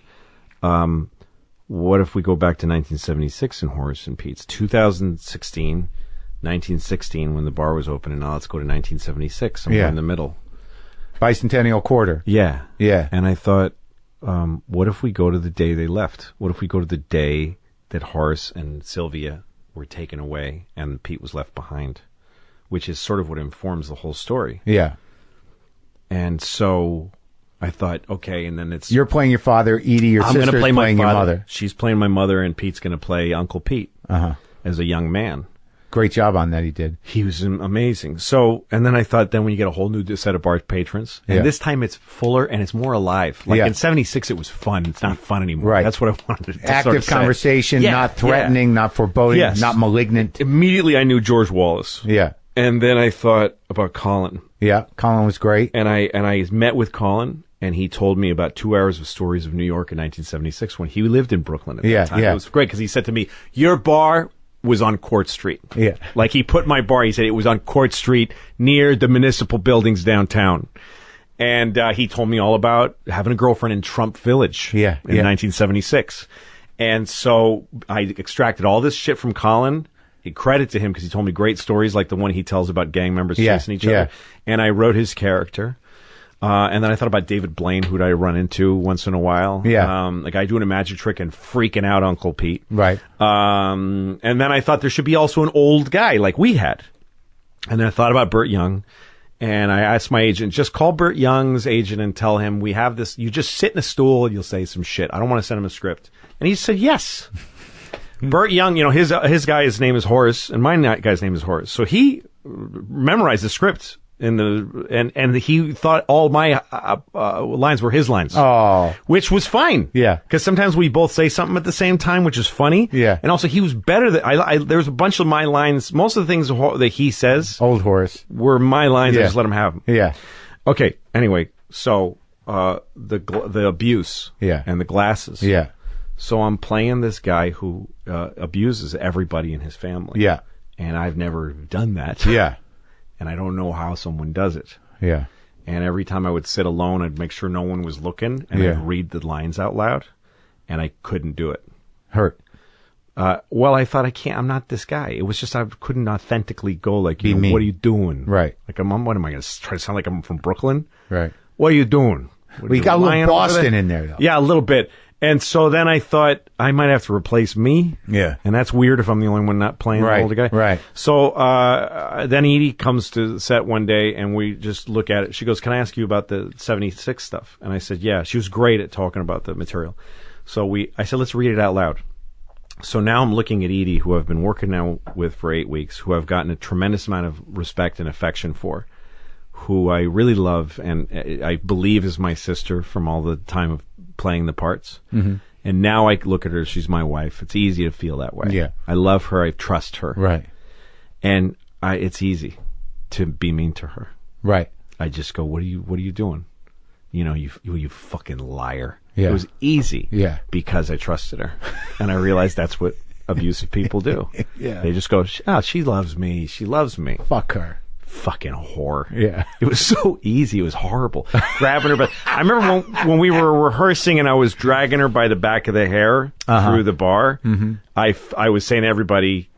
what if we go back to 1976 in Horace and Pete's? 2016, 1916 when the bar was open, and now let's go to 1976. Somewhere in the middle. Bicentennial quarter. Yeah. Yeah. And I thought, what if we go to the day they left? What if we go to the day that Horace and Sylvia were taken away and Pete was left behind? Which is sort of what informs the whole story. Yeah. And so I thought, okay, and then it's... You're playing your father, Edie, your I'm sister's gonna play my playing your father. mother. She's playing my mother, and Pete's going to play Uncle Pete as a young man. Great job on that, he did. He was amazing. So, and then I thought, then when you get a whole new set of bar patrons, and this time it's fuller and it's more alive. Like in 76, it was fun. It's not fun anymore. Right. That's what I wanted to Active sort of say. conversation, Yeah, not threatening, not foreboding, Yes. not malignant. Immediately I knew George Wallace. Yeah. And then I thought about Colin. Yeah. Colin was great. And I met with Colin, and he told me about 2 hours of stories of New York in 1976 when he lived in Brooklyn at that time. Yeah. It was great because he said to me, your bar was on Court Street. Yeah. Like he put my bar, he said it was on Court Street near the municipal buildings downtown. And he told me all about having a girlfriend in Trump Village in 1976. And so I extracted all this shit from Colin. Credit to him because he told me great stories like the one he tells about gang members chasing each other. And I wrote his character. And then I thought about David Blaine, who'd I run into once in a while. The guy doing a magic trick and freaking out Uncle Pete. Right. And then I thought there should be also an old guy like we had. And then I thought about Burt Young. And I asked my agent, just call Burt Young's agent and tell him we have this. You just sit in a stool and you'll say some shit. I don't want to send him a script. And he said yes. Burt Young, you know, his guy's name is Horace, and my guy's name is Horace. So he memorized the script and he thought all my lines were his lines. Oh, which was fine. Yeah, because sometimes we both say something at the same time, which is funny. Yeah, and also he was better than there's a bunch of my lines. Most of the things that he says, old Horace, were my lines. I just let him have them. Yeah. Okay. Anyway, so the abuse. Yeah. And the glasses. Yeah. So I'm playing this guy who abuses everybody in his family. Yeah. And I've never done that. Yeah. And I don't know how someone does it. Yeah. And every time I would sit alone, I'd make sure no one was looking, and I'd read the lines out loud, and I couldn't do it. Hurt. Well, I thought I'm not this guy. It was just I couldn't authentically go like, you know, what are you doing? Right. Like, what am I going to try to sound like I'm from Brooklyn? Right. What are you doing? Well, you got a little Boston in there, though. Yeah, a little bit. And so then I thought I might have to replace me. Yeah. And that's weird if I'm the only one not playing the older guy. Right. So then Edie comes to the set one day and we just look at it. She goes, can I ask you about the 76 stuff? And I said, yeah. She was great at talking about the material. So I said, let's read it out loud. So now I'm looking at Edie, who I've been working now with for 8 weeks, who I've gotten a tremendous amount of respect and affection for, who I really love and I believe is my sister from all the time of playing the parts. Mm-hmm. And now I look at her, she's my wife. It's easy to feel that way. Yeah. I love her. I trust her. Right. And it's easy to be mean to her. Right. I just go, what are you doing? You know, you fucking liar. Yeah. It was easy. Yeah. Because I trusted her. And I realized that's what abusive people do. Yeah. They just go, she loves me. She loves me. Fuck her. Fuck fucking whore. Yeah. It was so easy. It was horrible. Grabbing her. But I remember when we were rehearsing and I was dragging her by the back of the hair through the bar, I was saying to everybody,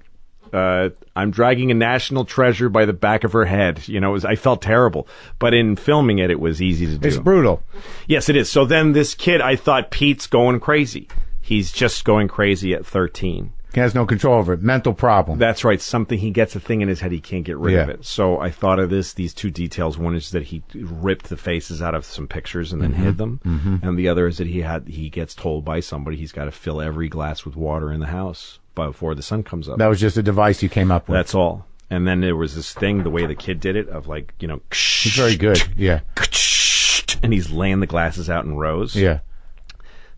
I'm dragging a national treasure by the back of her head. You know, I felt terrible. But in filming it, it was easy to do. It's brutal. Yes, it is. So then this kid, I thought Pete's going crazy. He's just going crazy at 13. He has no control over it. Mental problem. That's right. He gets a thing in his head, he can't get rid of it. So I thought of these two details. One is that he ripped the faces out of some pictures and then hid them. And the other is that he gets told by somebody he's got to fill every glass with water in the house before the sun comes up. That was just a device you came up with. That's all. And then there was this thing, the way the kid did it, of like, you know, it's very good. Yeah. And he's laying the glasses out in rows. Yeah.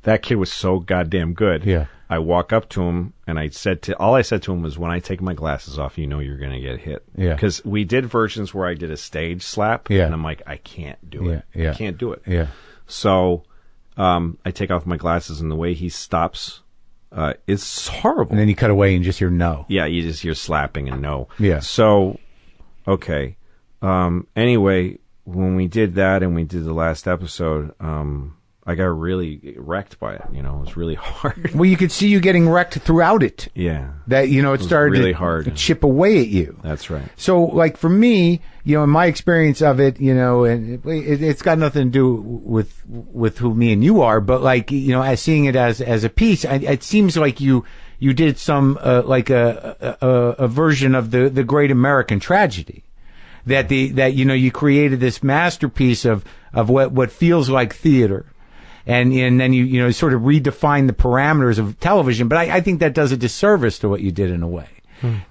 That kid was so goddamn good. Yeah. I walk up to him and all I said to him was, when I take my glasses off, you know you're going to get hit. Yeah. Because we did versions where I did a stage slap. Yeah. And I'm like, I can't do it. Yeah. I can't do it. Yeah. So I take off my glasses and the way he stops is horrible. And then you cut away and just hear no. Yeah, you just hear slapping and no. Yeah. So, okay. Anyway, when we did that and we did the last episode, I got really wrecked by it. You know, it was really hard. Well, you could see you getting wrecked throughout it. Yeah. That, you know, it started really to hard. chip away at you. That's right. So, like, for me, you know, in my experience of it, you know, and it's got nothing to do with who me and you are, but, like, you know, as seeing it as a piece, it seems like you did some, like a version of the great American tragedy. That you know, you created this masterpiece of what feels like theater. And then you know, sort of redefine the parameters of television. But I think that does a disservice to what you did in a way.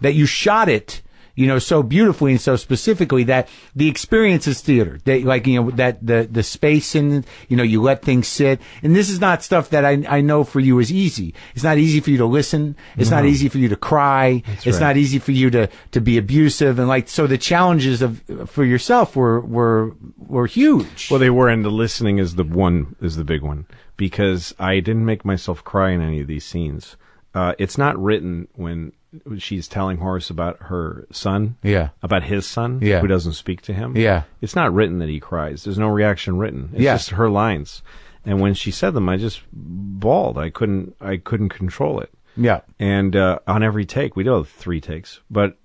That you shot it, you know, so beautifully and so specifically that the experience is theater. That, like, you know, that the space and, you know, you let things sit. And this is not stuff that I know for you is easy. It's not easy for you to listen. It's not easy for you to cry. It's not easy for you to be abusive. And, like, so the challenges for yourself were huge. Well, they were, and the listening is the big one, because I didn't make myself cry in any of these scenes. It's not written when she's telling Horace about her son, about his son, who doesn't speak to him. Yeah. It's not written that he cries. There's no reaction written. It's just her lines. And when she said them, I just bawled. I couldn't control it. Yeah. And on every take, we do 3 takes, but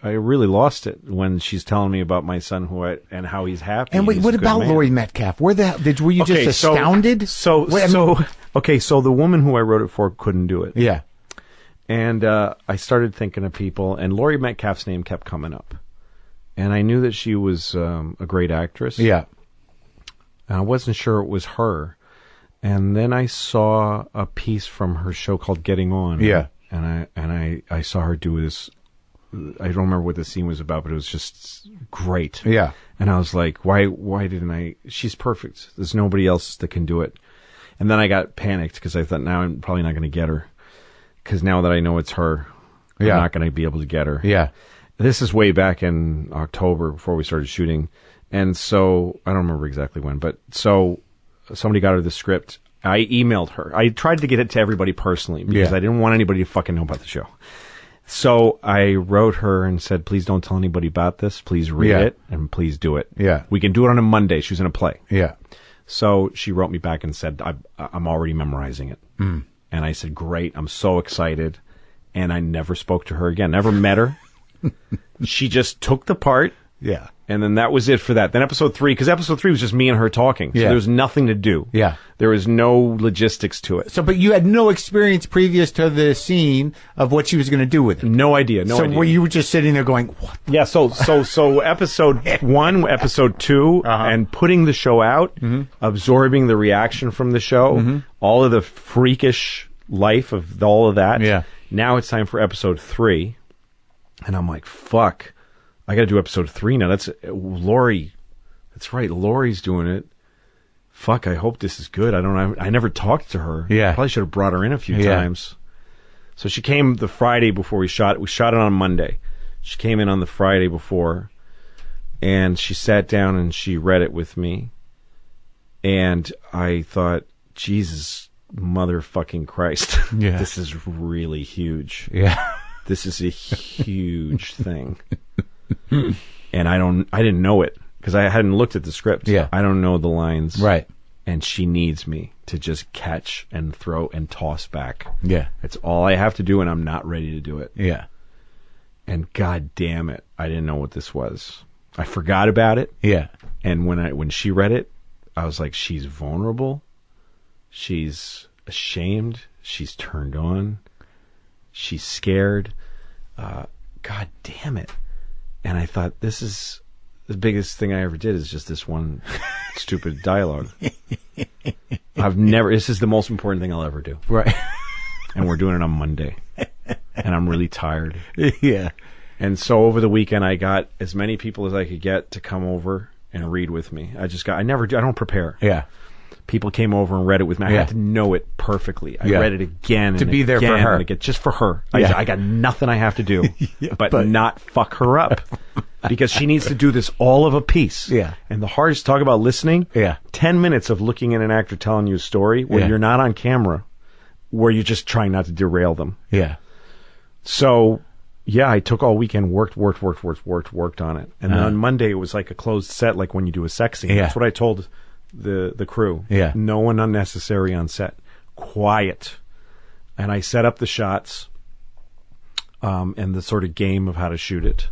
I really lost it when she's telling me about my son and how he's happy. And what about Laurie Metcalf? Were you just astounded? So the woman who I wrote it for couldn't do it. Yeah. And I started thinking of people, and Laurie Metcalf's name kept coming up. And I knew that she was a great actress. Yeah. And I wasn't sure it was her. And then I saw a piece from her show called Getting On. Yeah. And I saw her do this. I don't remember what the scene was about, but it was just great. Yeah. And I was like, why didn't I? She's perfect. There's nobody else that can do it. And then I got panicked because I thought, now I'm probably not going to get her. Because now that I know it's her, I'm not going to be able to get her. Yeah. This is way back in October before we started shooting. And so, I don't remember exactly when, but so somebody got her the script. I emailed her. I tried to get it to everybody personally because I didn't want anybody to fucking know about the show. So I wrote her and said, please don't tell anybody about this. Please read it and please do it. Yeah. We can do it on a Monday. She was in a play. Yeah. So she wrote me back and said, I'm already memorizing it. Mm. And I said, great, I'm so excited. And I never spoke to her again, never met her. She just took the part. Yeah. And then that was it for that. Then episode 3, because episode 3 was just me and her talking. So there was nothing to do. Yeah. There was no logistics to it. So, but you had no experience previous to the scene of what she was going to do with it. No idea. So were you just sitting there going, what? Yeah. So episode 1, episode 2, and putting the show out, absorbing the reaction from the show, all of the freakish life of all of that. Yeah. Now it's time for episode 3. And I'm like, fuck. I got to do episode 3 now. That's Laurie. That's right. Laurie's doing it. Fuck. I hope this is good. I don't know. I never talked to her. Yeah. Probably should have brought her in a few times. So she came the Friday before we shot it. We shot it on Monday. She came in on the Friday before, and she sat down and she read it with me. And I thought, Jesus, motherfucking Christ. Yeah. This is really huge. Yeah. This is a huge thing. and I didn't know it because I hadn't looked at the script. Yeah. I don't know the lines. Right. And she needs me to just catch and throw and toss back. Yeah. That's all I have to do, and I'm not ready to do it. Yeah. And God damn it, I didn't know what this was. I forgot about it. Yeah. And when she read it, I was like, she's vulnerable. She's ashamed. She's turned on. She's scared. God damn it. And I thought, this is the biggest thing I ever did is just this one stupid dialogue. This is the most important thing I'll ever do. Right. And we're doing it on Monday. And I'm really tired. Yeah. And so over the weekend, I got as many people as I could get to come over and read with me. I don't prepare. Yeah. People came over and read it with me. I had to know it perfectly. I read it again to and be there for her. and again, just for her. Yeah. I got nothing I have to do, but not fuck her up. Because she needs to do this all of a piece. Yeah. And the hardest, talk about listening. Yeah. 10 minutes of looking at an actor telling you a story where you're not on camera, where you're just trying not to derail them. Yeah. So, yeah, I took all weekend, worked on it. And then on Monday, it was like a closed set, like when you do a sex scene. Yeah. That's what I told the crew. Yeah. No one unnecessary on set. Quiet. And I set up the shots and the sort of game of how to shoot it.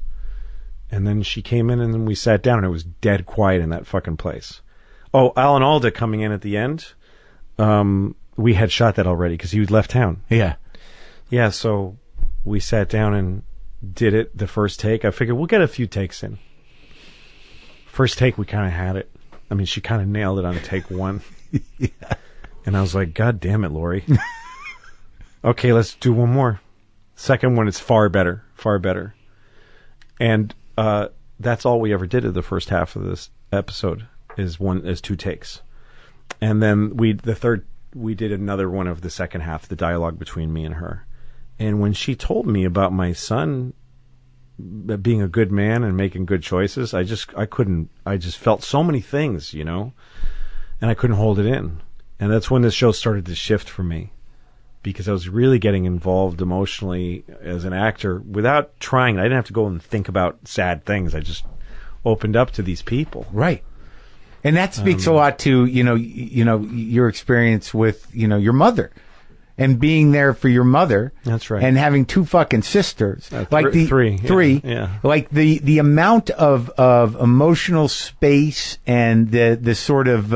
And then she came in and then we sat down and it was dead quiet in that fucking place. Oh, Alan Alda coming in at the end. We had shot that already because he left town. Yeah. Yeah, so we sat down and did it the first take. I figured we'll get a few takes in. First take, we kind of had it. I mean, she kind of nailed it on take one. Yeah. And I was like, God damn it, Lori. Okay, let's do one more. Second one is far better. And that's all we ever did in the first half of this episode is two takes. And then we did another one of the second half, the dialogue between me and her. And when she told me about my son being a good man and making good choices, I just felt so many things, and I couldn't hold it in. And that's when this show started to shift for me, because I was really getting involved emotionally as an actor without trying. I didn't have to go and think about sad things. I just opened up to these people. Right. And that speaks a lot to, your experience with, your mother. And being there for your mother. That's right. And having two fucking sisters. Three. Yeah. Like the amount of emotional space and the sort of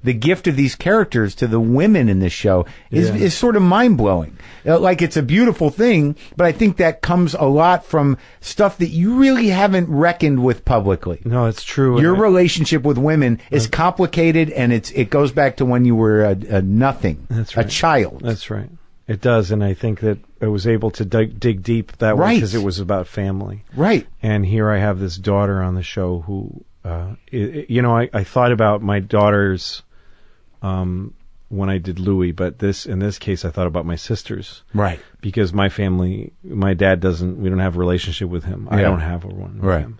the gift of these characters to the women in this show is sort of mind-blowing. Like, it's a beautiful thing, but I think that comes a lot from stuff that you really haven't reckoned with publicly. No, it's true. Your relationship with women is complicated, and it goes back to when you were a nothing. That's right. A child. That's right. It does, and I think that I was able to dig deep that way because it was about family. Right. And here I have this daughter on the show who, I thought about my daughters when I did Louis, but in this case, I thought about my sisters. Right. Because my family, my dad we don't have a relationship with him. I don't have one with him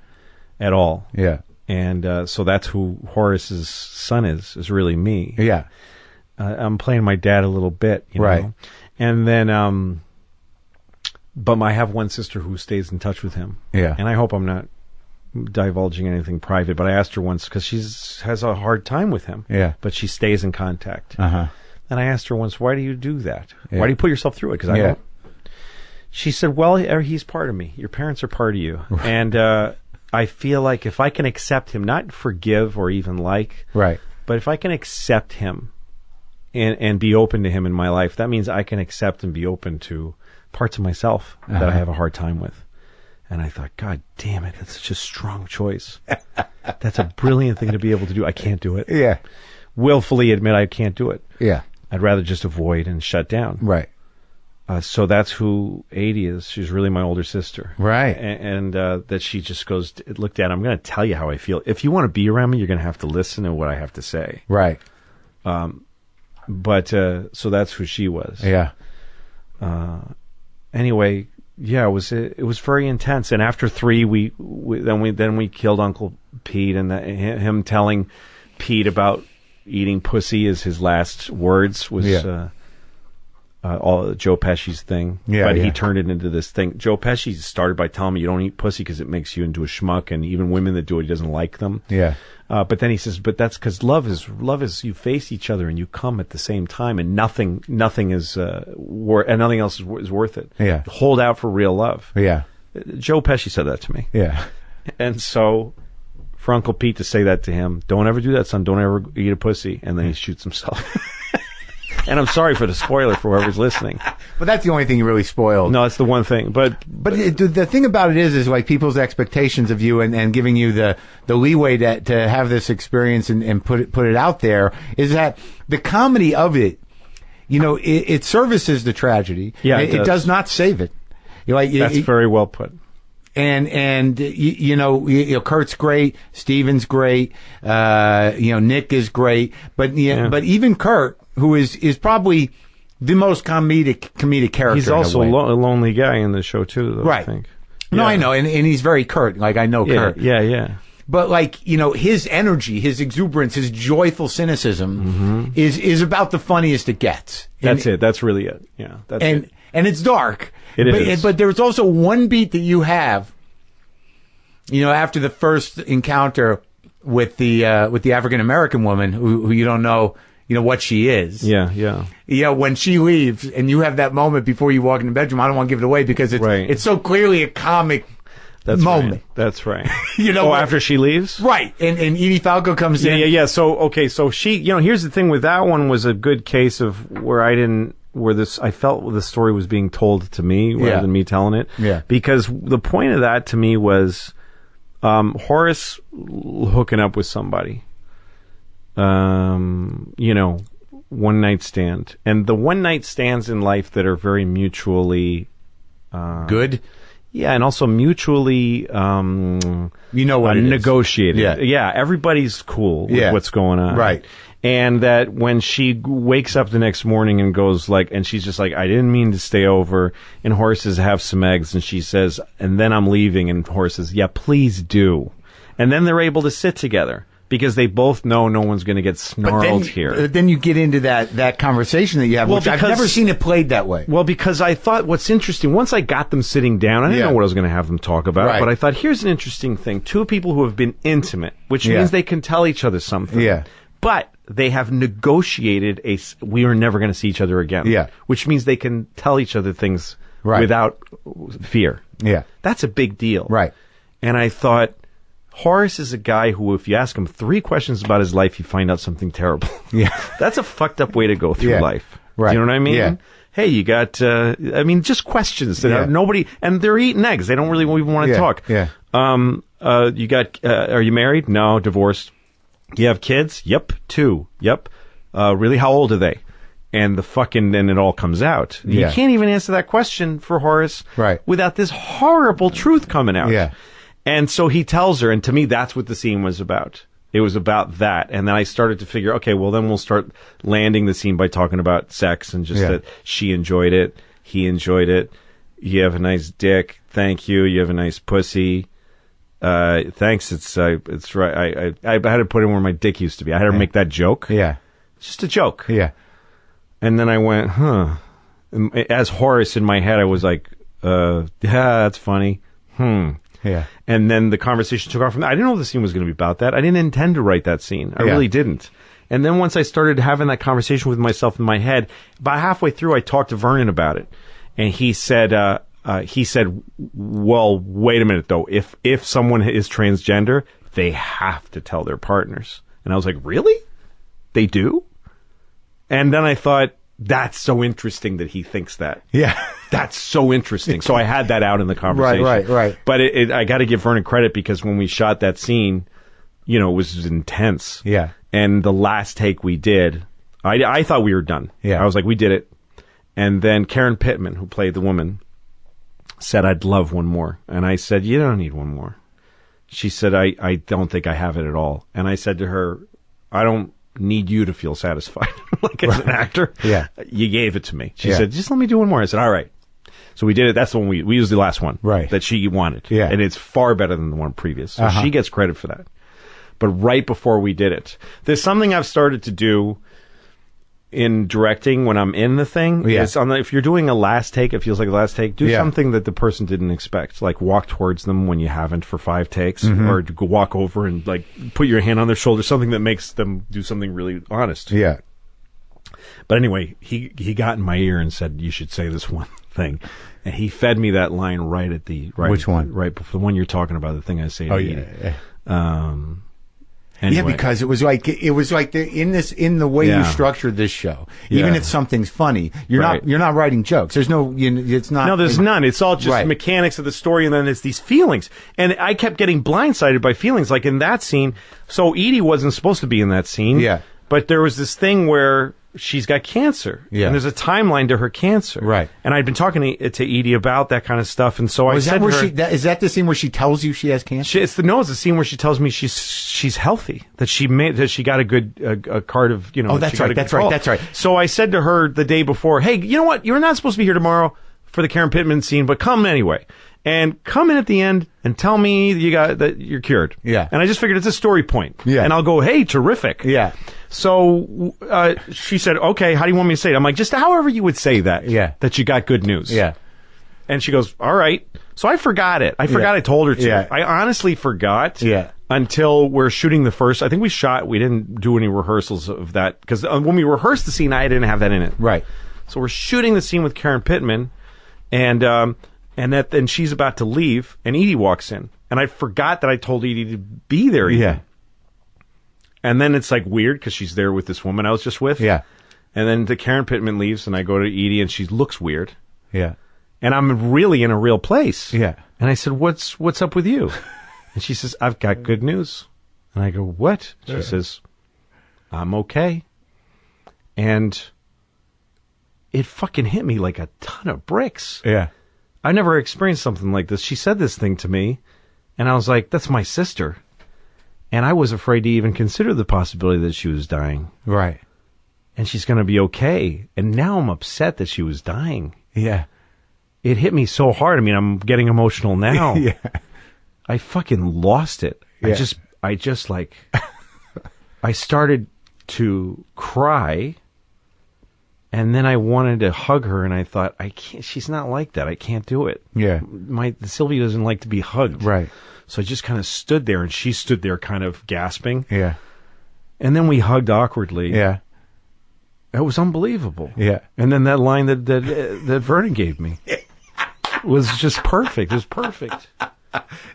at all. Yeah. And so that's who Horace's son is really me. Yeah. I'm playing my dad a little bit, right. And then, but I have one sister who stays in touch with him. Yeah. And I hope I'm not divulging anything private, but I asked her once because she has a hard time with him. Yeah. But she stays in contact. Uh-huh. And I asked her once, why do you do that? Yeah. Why do you put yourself through it? Because I don't. She said, well, he's part of me. Your parents are part of you. Right. And I feel like if I can accept him, not forgive or even like, right, but if I can accept him and be open to him in my life, that means I can accept and be open to parts of myself that I have a hard time with. And I thought, God damn it, that's such a strong choice. That's a brilliant thing to be able to do. I can't do it. Yeah. Willfully admit I can't do it. Yeah. I'd rather just avoid and shut down. Right. So that's who Adie is. She's really my older sister. Right. And that she just looked at, I'm going to tell you how I feel. If you want to be around me, you're going to have to listen to what I have to say. Right. But so that's who she was. Yeah. Anyway, yeah, it was very intense. And after 3, we killed Uncle Pete, and him telling Pete about eating pussy as his last words was. all Joe Pesci's thing, but he turned it into this thing. Joe Pesci started by telling me you don't eat pussy because it makes you into a schmuck, and even women that do it, he doesn't like them. Yeah. But then he says, but that's because love is you face each other and you come at the same time, and nothing is and nothing else is worth it. Yeah. Hold out for real love. Yeah. Joe Pesci said that to me. Yeah. And so for Uncle Pete to say that to him, don't ever do that, son. Don't ever eat a pussy. And then he shoots himself. And I'm sorry for the spoiler for whoever's listening. But that's the only thing you really spoiled. No, it's the one thing. But the thing about it is like people's expectations of you and giving you the leeway to have this experience and put it out there is that the comedy of it, it services the tragedy. Yeah, it does not save it. That's very well put. And Kurt's great, Steven's great, Nick is great, but but even Kurt, who is probably the most comedic character. He's also a lonely guy in the show too, though, right? I think. No, I know, and he's very Kurt. Like I know Kurt. Yeah. But his energy, his exuberance, his joyful cynicism is about the funniest it gets. That's it. That's really it. Yeah. That's it. And it's dark. It is. But there's also one beat that you have, after the first encounter with the African American woman who you don't know, what she is. Yeah. When she leaves and you have that moment before you walk in the bedroom, I don't want to give it away because it's so clearly a comic moment. Right. That's right. After she leaves? Right. And Edie Falco comes in. Yeah. So she, here's the thing with that one was a good case of where I felt the story was being told to me rather than me telling it. Yeah. Because the point of that to me was Horace hooking up with somebody. One night stand. And the one night stands in life that are very mutually good. Yeah, and also mutually negotiated. Yeah, everybody's cool with what's going on. Right. And that when she wakes up the next morning and goes and she's just like, I didn't mean to stay over. And Horace says, have some eggs. And she says, and then I'm leaving. And Horace says, yeah, please do. And then they're able to sit together because they both know no one's going to get snarled here. Then you get into that conversation that you have, which I've never seen it played that way. Well, because I thought what's interesting, once I got them sitting down, I didn't know what I was going to have them talk about, but I thought, here's an interesting thing. Two people who have been intimate, which means they can tell each other something. Yeah. But they have negotiated we are never going to see each other again. Yeah. Which means they can tell each other things without fear. Yeah. That's a big deal. Right. And I thought, Horace is a guy who, if you ask him 3 questions about his life, you find out something terrible. Yeah. That's a fucked up way to go through life. Right. Do you know what I mean? Yeah. Hey, you got, just questions that have nobody, and they're eating eggs. They don't really even want to talk. Yeah. You got, are you married? No. Divorced? You have kids? Yep. 2. Yep. Really? How old are they? And then it all comes out. Yeah. You can't even answer that question for Horace without this horrible truth coming out. Yeah. And so he tells her, and to me, that's what the scene was about. It was about that. And then I started to figure, okay, well, then we'll start landing the scene by talking about sex and just that she enjoyed it, he enjoyed it. You have a nice dick. Thank you. You have a nice pussy. Thanks. It's right. I had to put it where my dick used to be. I had to make that joke. Yeah. It's just a joke. Yeah. And then I went, as Horace in my head, I was like, yeah, that's funny. Yeah. And then the conversation took off from that. I didn't know the scene was going to be about that. I didn't intend to write that scene. I really didn't. And then once I started having that conversation with myself in my head, about halfway through, I talked to Vernon about it. And he said, well, wait a minute, though. If someone is transgender, they have to tell their partners. And I was like, really? They do? And then I thought, that's so interesting that he thinks that. Yeah. That's so interesting. So I had that out in the conversation. Right. But I got to give Vernon credit because when we shot that scene, it was intense. Yeah. And the last take we did, I thought we were done. Yeah. I was like, we did it. And then Karen Pittman, who played the woman, said, I'd love one more. And I said, you don't need one more. She said, I don't think I have it at all. And I said to her, I don't need you to feel satisfied. Like as an actor. Yeah. You gave it to me. She said, just let me do one more. I said, all right. So we did it. That's the one we used the last one. Right. That she wanted. Yeah. And it's far better than the one previous. So she gets credit for that. But right before we did it, there's something I've started to do in directing when I'm in the thing. Yeah. It's if you're doing a last take, it feels like a last take. Do Yeah. something that the person didn't expect. Like walk towards them when you haven't for 5 takes, or go walk over and like put your hand on their shoulder. Something that makes them do something really honest. Yeah. But anyway, he got in my ear and said, "You should say this one thing," and he fed me that line right at the right. Which one? Right before the one you're talking about. The thing I say. To you. Anyway. Yeah, because it was like in the way you structured this show. Even if something's funny, you're not writing jokes. There's no, it's not. No, there's none. It's all just mechanics of the story, and then it's these feelings. And I kept getting blindsided by feelings, like in that scene. So Edie wasn't supposed to be in that scene. Yeah. But there was this thing where she's got cancer. Yeah. And there's a timeline to her cancer. Right. And I'd been talking to Edie about that kind of stuff, and so I said to her, is that the scene where she tells you she has cancer? It's the scene where she tells me she's healthy, that she got a good card of, Oh, that's right. So I said to her the day before, hey, you know what? You're not supposed to be here tomorrow for the Karen Pittman scene, but come anyway. And come in at the end and tell me that you're cured. Yeah. And I just figured it's a story point. Yeah. And I'll go, hey, terrific. Yeah. So she said, okay, how do you want me to say it? I'm like, just however you would say that. Yeah. That you got good news. Yeah. And she goes, all right. So I forgot it. I told her to. Yeah. I honestly forgot. Yeah. Until we're shooting the first. I think we didn't do any rehearsals of that. Because when we rehearsed the scene, I didn't have that in it. Right. So we're shooting the scene with Karen Pittman. And she's about to leave, and Edie walks in. And I forgot that I told Edie to be there. Yeah. And then it's like weird because she's there with this woman I was just with. Yeah. And then the Karen Pittman leaves, and I go to Edie, and she looks weird. Yeah. And I'm really in a real place. Yeah. And I said, what's up with you? And she says, I've got good news. And I go, what? She says, I'm okay. And it fucking hit me like a ton of bricks. Yeah. I never experienced something like this. She said this thing to me, and I was like, that's my sister. And I was afraid to even consider the possibility that she was dying. Right. And she's going to be okay. And now I'm upset that she was dying. Yeah. It hit me so hard. I mean, I'm getting emotional now. Yeah. I fucking lost it. Yeah. I just like, I started to cry. And then I wanted to hug her, and I thought, I can't. She's not like that. I can't do it. Yeah. Sylvia doesn't like to be hugged. Right. So I just kind of stood there, and she stood there kind of gasping. Yeah. And then we hugged awkwardly. Yeah. It was unbelievable. Yeah. And then that line that Vernon gave me was just perfect. It was perfect.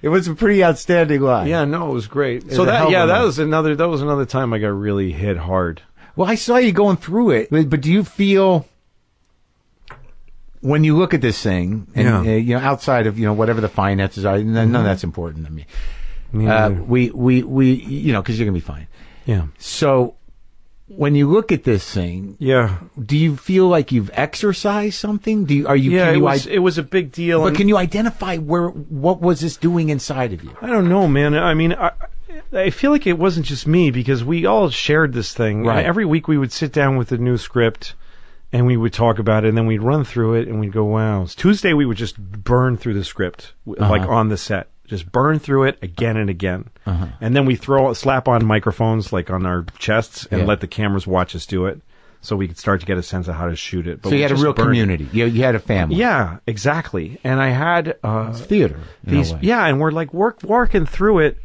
It was a pretty outstanding line. Yeah, no, it was great. So that was another time I got really hit hard. Well, I saw you going through it, but do you feel when you look at this thing, and outside of whatever the finances are, none of that's important to me. We because you're gonna be fine. Yeah. So when you look at this thing, do you feel like you've exercised something? It was a big deal. But can you identify what was this doing inside of you? I don't know, man. I mean, I feel like it wasn't just me because we all shared this thing. Right. Every week we would sit down with a new script and we would talk about it, and then we'd run through it and we'd go, wow. Tuesday we would just burn through the script, like on the set. Just burn through it again and again. And then we slap on microphones like on our chests and let the cameras watch us do it so we could start to get a sense of how to shoot it. But so you had a real community. You had a family. Yeah, exactly. And I had... it's theater. And we're like working through it.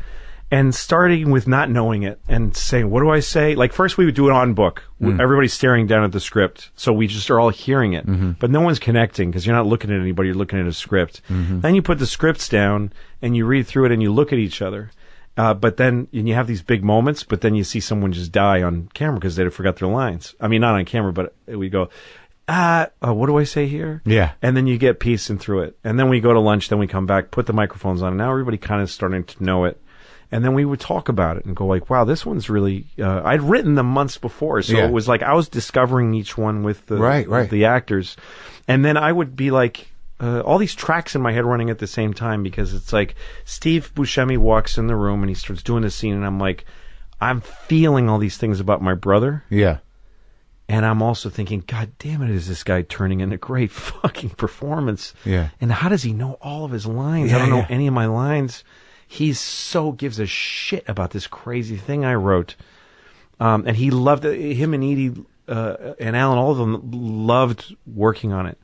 And starting with not knowing it and saying, what do I say? Like, first we would do it on book. Everybody's staring down at the script. So we just are all hearing it. But no one's connecting because you're not looking at anybody. You're looking at a script. Then you put the scripts down and you read through it and you look at each other. But then you have these big moments, but then you see someone just die on camera because they forgot their lines. I mean, not on camera, but we go, what do I say here? Yeah. And then you get piecing through it. And then we go to lunch, then we come back, put the microphones on. And now everybody kind of starting to know it. And then we would talk about it and go like, wow, this one's really, I'd written them months before. So it was like I was discovering each one with the actors. And then I would be like, all these tracks in my head running at the same time because it's like Steve Buscemi walks in the room and he starts doing the scene and I'm like, I'm feeling all these things about my brother. Yeah. And I'm also thinking, God damn it, is this guy turning in a great fucking performance? Yeah. And how does he know all of his lines? I don't know any of my lines. He so gives a shit about this crazy thing I wrote. And he loved it. Him and Edie and Alan, all of them loved working on it.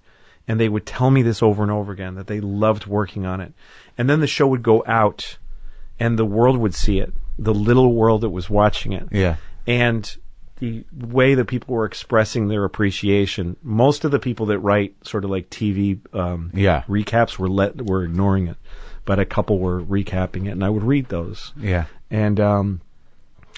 And they would tell me this over and over again, that they loved working on it. And then the show would go out, and the world would see it, the little world that was watching it. Yeah. And the way that people were expressing their appreciation, most of the people that write sort of like TV recaps were ignoring it. But a couple were recapping it, and I would read those. Yeah. And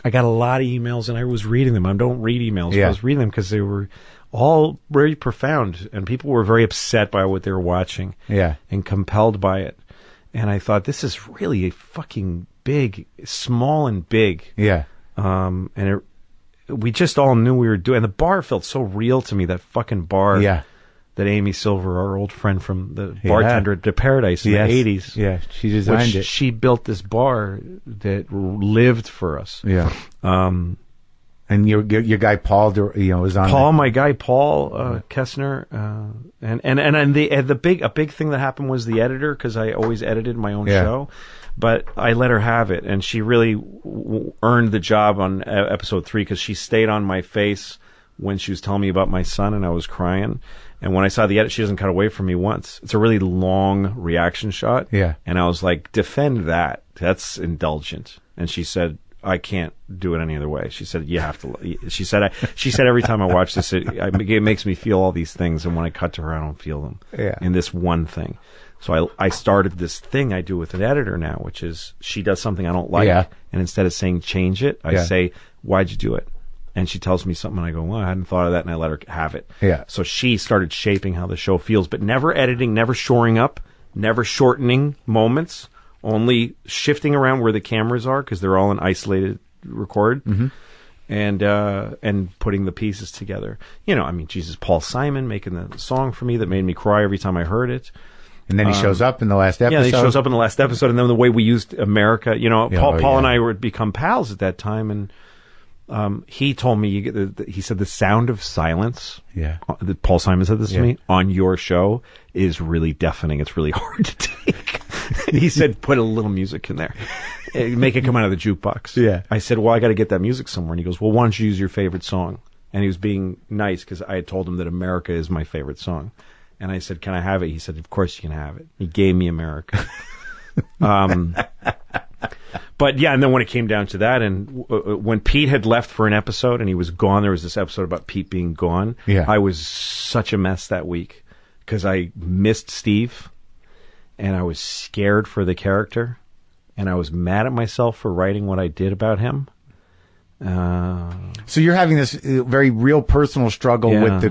I got a lot of emails, and I was reading them. I don't read emails, but I was reading them because they were all very profound, and people were very upset by what they were watching and compelled by it. And I thought, this is really a fucking big, small and big. Yeah. And we just all knew we were doing, and the bar felt so real to me, that fucking bar that Amy Silver, our old friend from the bartender at the Paradise in the 80s. Yeah, she designed it. She built this bar that lived for us. Yeah. And your guy Paul, was on. Paul, my guy Paul Kessner, and a big thing that happened was the editor, because I always edited my own show, but I let her have it, and she really earned the job on episode 3, because she stayed on my face when she was telling me about my son, and I was crying. And when I saw the edit, she doesn't cut away from me once. It's a really long reaction shot. Yeah. And I was like, defend that. That's indulgent. And she said, I can't do it any other way. She said, you have to. She said every time I watch this, it makes me feel all these things. And when I cut to her, I don't feel them in this one thing. So I started this thing I do with an editor now, which is she does something I don't like. Yeah. And instead of saying change it, I say, why'd you do it? And she tells me something, and I go, well, I hadn't thought of that, and I let her have it. Yeah. So she started shaping how the show feels, but never editing, never shoring up, never shortening moments, only shifting around where the cameras are, because they're all an isolated record, and putting the pieces together. Jesus, Paul Simon making the song for me that made me cry every time I heard it. And then he shows up in the last episode. Yeah, he shows up in the last episode, and then the way we used America, Paul and I would become pals at that time, and he told me, he said the sound of silence. Yeah. Paul Simon said this to me on your show is really deafening. It's really hard to take. He said, put a little music in there, make it come out of the jukebox. Yeah. I said, well, I got to get that music somewhere. And he goes, well, why don't you use your favorite song? And he was being nice, because I had told him that America is my favorite song. And I said, can I have it? He said, of course you can have it. He gave me America. But yeah, and then when it came down to that, and when Pete had left for an episode and he was gone, there was this episode about Pete being gone. Yeah. I was such a mess that week, because I missed Steve, and I was scared for the character, and I was mad at myself for writing what I did about him. So you're having this very real personal struggle with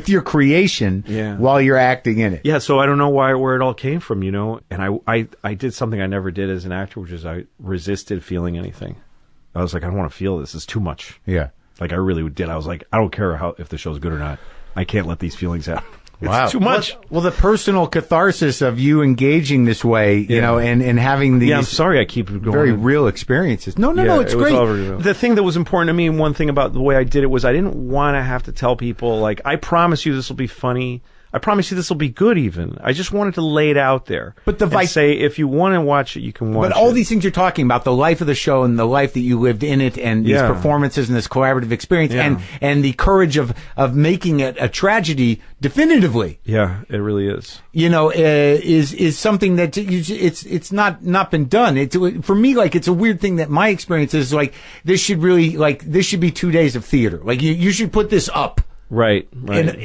your creation while you're acting in it. Yeah, so I don't know where it all came from, And I did something I never did as an actor, which is I resisted feeling anything. I was like, I don't want to feel this. It's too much. Yeah. Like I really did. I was like, I don't care if the show's good or not. I can't let these feelings out. It's too much. Well, the personal catharsis of you engaging this way, and having these I'm sorry I keep going. Very real experiences. No, it's great. The thing that was important to me, one thing about the way I did it, was I didn't want to have to tell people, like, I promise you this will be funny. I promise you this will be good even. I just wanted to lay it out there. But say, if you want to watch it, you can watch it. But all these things you're talking about, the life of the show and the life that you lived in it, and these performances and this collaborative experience, and the courage of making it a tragedy definitively. Yeah, it really is. Is something that it's not been done. For me, like, it's a weird thing that my experience is like, this should be 2 days of theater. Like, you should put this up. Right.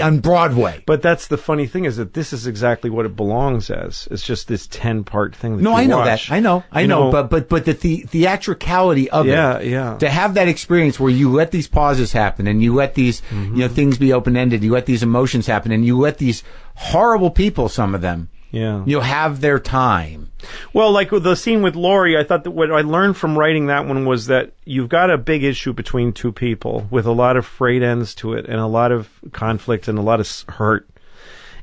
On Broadway. But that's the funny thing, is that this is exactly what it belongs as. It's just this 10-part thing that I know that. I know. But the theatricality of it. Yeah. To have that experience where you let these pauses happen, and you let these things be open-ended, you let these emotions happen, and you let these horrible people, some of them, have their time. Well, like with the scene with Laurie, I thought that what I learned from writing that one was that you've got a big issue between two people with a lot of frayed ends to it, and a lot of conflict and a lot of hurt.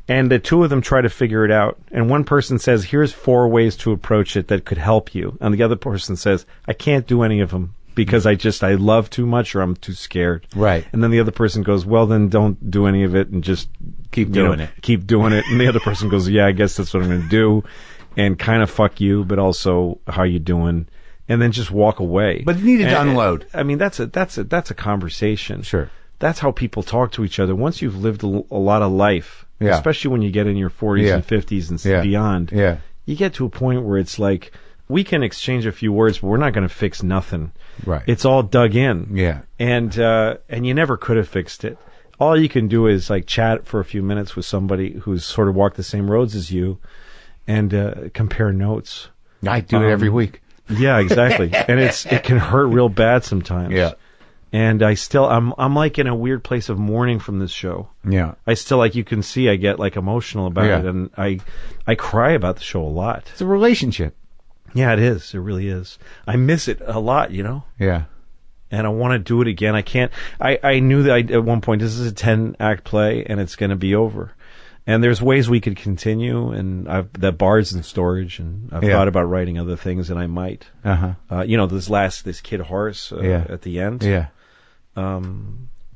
And the two of them try to figure it out. And one person says, here's 4 ways to approach it that could help you. And the other person says, I can't do any of them, because I love too much, or I'm too scared. Right. And then the other person goes, well, then don't do any of it, and just keep doing it. Keep doing it. And the other person goes, yeah, I guess that's what I'm going to do. And kind of fuck you, but also how you doing? And then just walk away. But you needed to unload. I mean, that's a conversation. Sure. that's how people talk to each other. Once you've lived a lot of life, especially when you get in your 40s and 50s and beyond, you get to a point where it's like, we can exchange a few words, but we're not going to fix nothing. Right. It's all dug in. Yeah. And you never could have fixed it. All you can do is like chat for a few minutes with somebody who's sort of walked the same roads as you and compare notes. I do it every week. Yeah, exactly. And it can hurt real bad sometimes. Yeah. And I'm like in a weird place of mourning from this show. Yeah. I still, like you can see, I get like emotional about it, and I cry about the show a lot. It's a relationship. Yeah, it is. It really is. I miss it a lot, you know? Yeah. And I want to do it again. I can't. I knew that at one point, this is a 10-act play, and it's going to be over. And there's ways we could continue, and that bar's in storage, and I've thought about writing other things, and I might. You know, this kid Horace at the end. Yeah.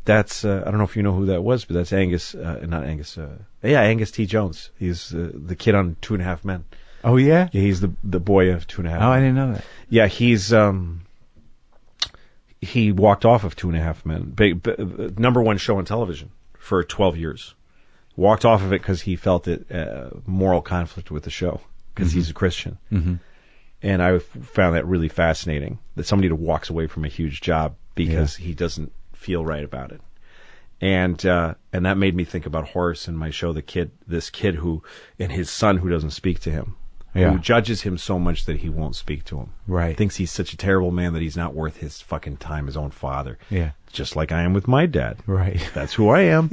That's I don't know if you know who that was, but that's Angus, not Angus. Angus T. Jones. He's the kid on 2.5 Men. Oh yeah. Yeah, he's the boy of 2.5 Men. Oh, I didn't know that. Yeah, he's he walked off of 2.5 Men, big number one show on television for 12 years. Walked off of it because he felt it moral conflict with the show because he's a Christian. Mm-hmm. And I found that really fascinating, that somebody that walks away from a huge job because he doesn't feel right about it. And that made me think about Horace in my show, this kid who, and his son who doesn't speak to him, who judges him so much that he won't speak to him. Right. Thinks he's such a terrible man that he's not worth his fucking time, his own father. Yeah. Just like I am with my dad. Right. That's who I am.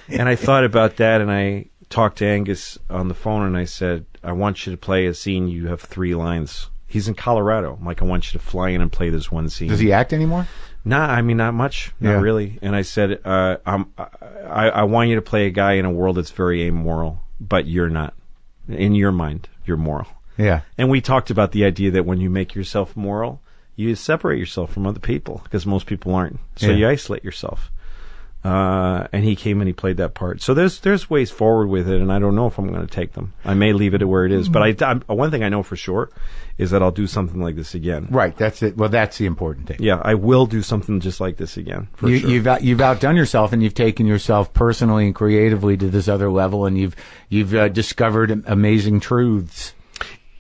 And I thought about that, and I talked to Angus on the phone, and I said, I want you to play a scene. You have 3 lines. He's in Colorado. I'm like, I want you to fly in and play this one scene. Does he act anymore? Nah, I mean, not much. Not really. And I said, I want you to play a guy in a world that's very amoral, but you're not. In your mind, you're moral. Yeah. And we talked about the idea that when you make yourself moral, you separate yourself from other people, because most people aren't. So you isolate yourself. And he came and he played that part. So there's ways forward with it, and I don't know if I'm going to take them. I may leave it at where it is. But one thing I know for sure is that I'll do something like this again. Right. That's it. Well, that's the important thing. Yeah, I will do something just like this again. For sure. You've outdone yourself, and you've taken yourself personally and creatively to this other level, and you've discovered amazing truths.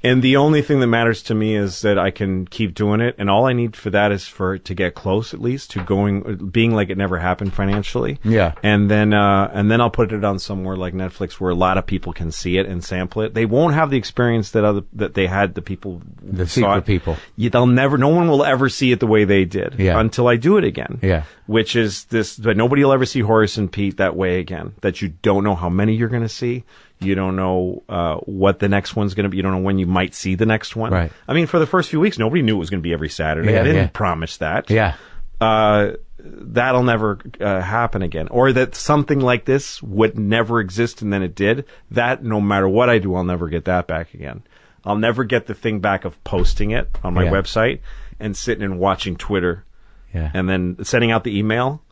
And the only thing that matters to me is that I can keep doing it, and all I need for that is for it to get close, at least, to being like it never happened financially. Yeah. And then I'll put it on somewhere like Netflix where a lot of people can see it and sample it. They won't have the experience that they had. The people, the secret people. They'll never. No one will ever see it the way they did. Yeah. Until I do it again. Yeah. Which is this, but nobody will ever see Horace and Pete that way again. That you don't know how many you're going to see. You don't know what the next one's going to be. You don't know when you might see the next one. Right. I mean, for the first few weeks, nobody knew it was going to be every Saturday. Yeah, I didn't promise that. Yeah. That'll never happen again. Or that something like this would never exist and then it did. That, no matter what I do, I'll never get that back again. I'll never get the thing back of posting it on my website and sitting and watching Twitter. Yeah. And then sending out the email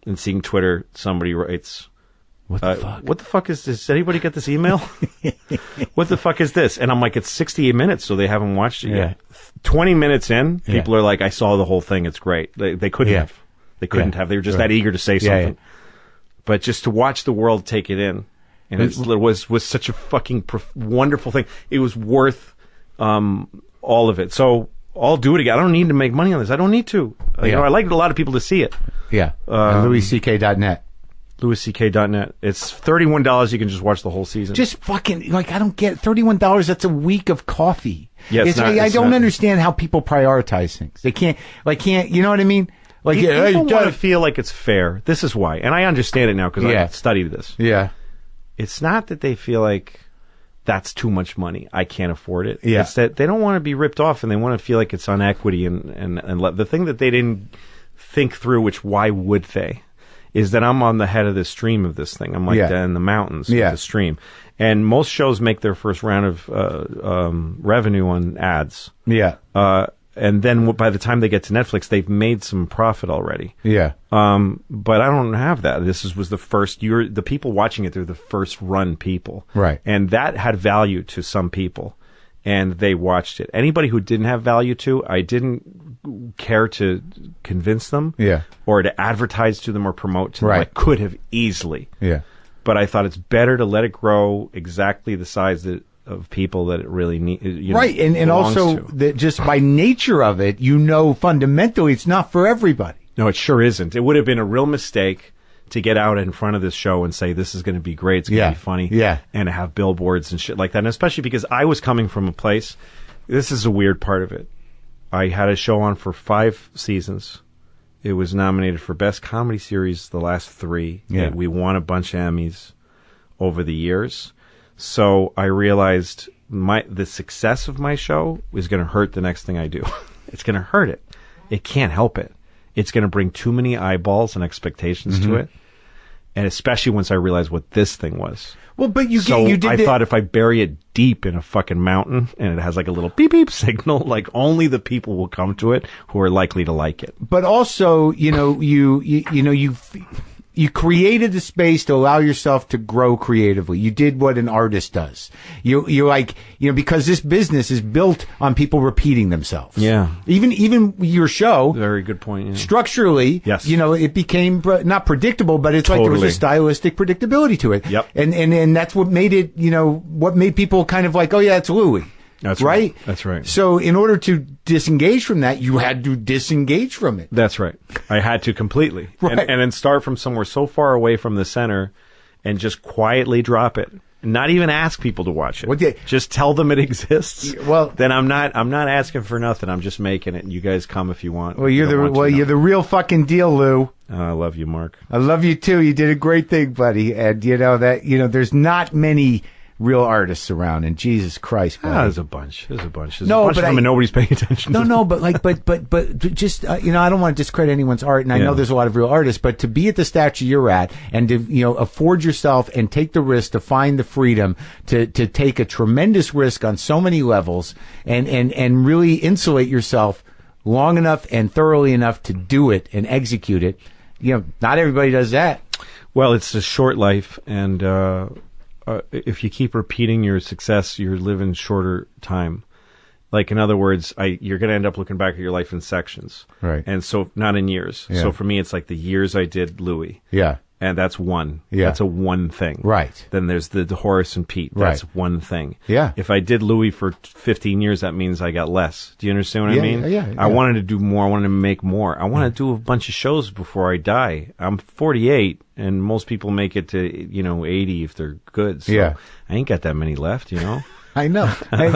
and seeing Twitter, somebody writes, what the fuck? What the fuck is this? Did anybody get this email? What the fuck is this? And I'm like, it's 68 minutes, so they haven't watched it yet. 20 minutes in, people are like, I saw the whole thing. It's great. They couldn't have. They couldn't have. They were just that eager to say something. But just to watch the world take it in, and it was such a fucking wonderful thing. It was worth all of it. So I'll do it again. I don't need to make money on this. I don't need to. You know, I like a lot of people to see it. Yeah. LouisCK.net. LouisCK.net. It's $31. You can just watch the whole season. Just fucking, like, I don't get $31. That's a week of coffee. Yeah, I don't understand how people prioritize things. They can't, you know what I mean? Like, people want to feel like it's fair. This is why. And I understand it now because I studied this. Yeah. It's not that they feel like that's too much money. I can't afford it. Yeah. It's that they don't want to be ripped off, and they want to feel like it's on equity and the thing that they didn't think through, which why would they? Is that I'm on the head of the stream of this thing. I'm like in the mountains of the stream. And most shows make their first round of revenue on ads. Yeah. And then by the time they get to Netflix, they've made some profit already. Yeah. But I don't have that. This was the first. The people watching it, they're the first run people. Right. And that had value to some people. And they watched it. Anybody who didn't have value to, I didn't care to convince them, Yeah. or to advertise to them or promote to them. Right. I could have easily. Yeah. But I thought it's better to let it grow exactly the size of people that it really need. Right, and also that just by nature of it, fundamentally it's not for everybody. No, it sure isn't. It would have been a real mistake to get out in front of this show and say, this is going to be great, it's going to be funny, and to have billboards and shit like that. And especially because I was coming from a place, this is a weird part of it. I had a show on for 5 seasons. It was nominated for Best Comedy Series the last 3. Yeah. We won a bunch of Emmys over the years. So I realized the success of my show is going to hurt the next thing I do. It's going to hurt it. It can't help it. It's going to bring too many eyeballs and expectations to it. And especially once I realized what this thing was. Well, but I thought if I bury it deep in a fucking mountain and it has like a little beep beep signal, like only the people will come to it who are likely to like it. But also, you created the space to allow yourself to grow creatively. You did what an artist does. Because this business is built on people repeating themselves. Yeah. Even your show. Very good point. Yeah. Structurally, yes. It became not predictable, but it's like there was a stylistic predictability to it. Yep. And that's what made it, what made people kind of like, oh yeah, it's Louis. That's right. That's right. So in order to disengage from that, you had to disengage from it. That's right. I had to completely. Right. And then start from somewhere so far away from the center and just quietly drop it. Not even ask people to watch it. Just tell them it exists. Well, then I'm not asking for nothing. I'm just making it. And you guys come if you want. Well, you're the real fucking deal, Lou. I love you, Mark. I love you too. You did a great thing, buddy. And there's not many real artists around, and Jesus Christ, buddy. There's a bunch. There's a bunch of them, and nobody's paying attention. No, but just I don't want to discredit anyone's art, and I know there's a lot of real artists, but to be at the stature you're at, and to afford yourself and take the risk to find the freedom to take a tremendous risk on so many levels, and really insulate yourself long enough and thoroughly enough to do it and execute it. Not everybody does that. Well, it's a short life, and if you keep repeating your success, you're living shorter time. Like, in other words, you're going to end up looking back at your life in sections. Right. And so, not in years. Yeah. So, for me, it's like the years I did Louis. Yeah. And that's one. Yeah. That's a one thing. Right. Then there's the Horace and Pete. That's one thing. Yeah. If I did Louis for 15 years, that means I got less. Do you understand what I mean? Yeah. I wanted to do more. I wanted to make more. I want to do a bunch of shows before I die. I'm 48, and most people make it to, 80 if they're good. So I ain't got that many left, I know.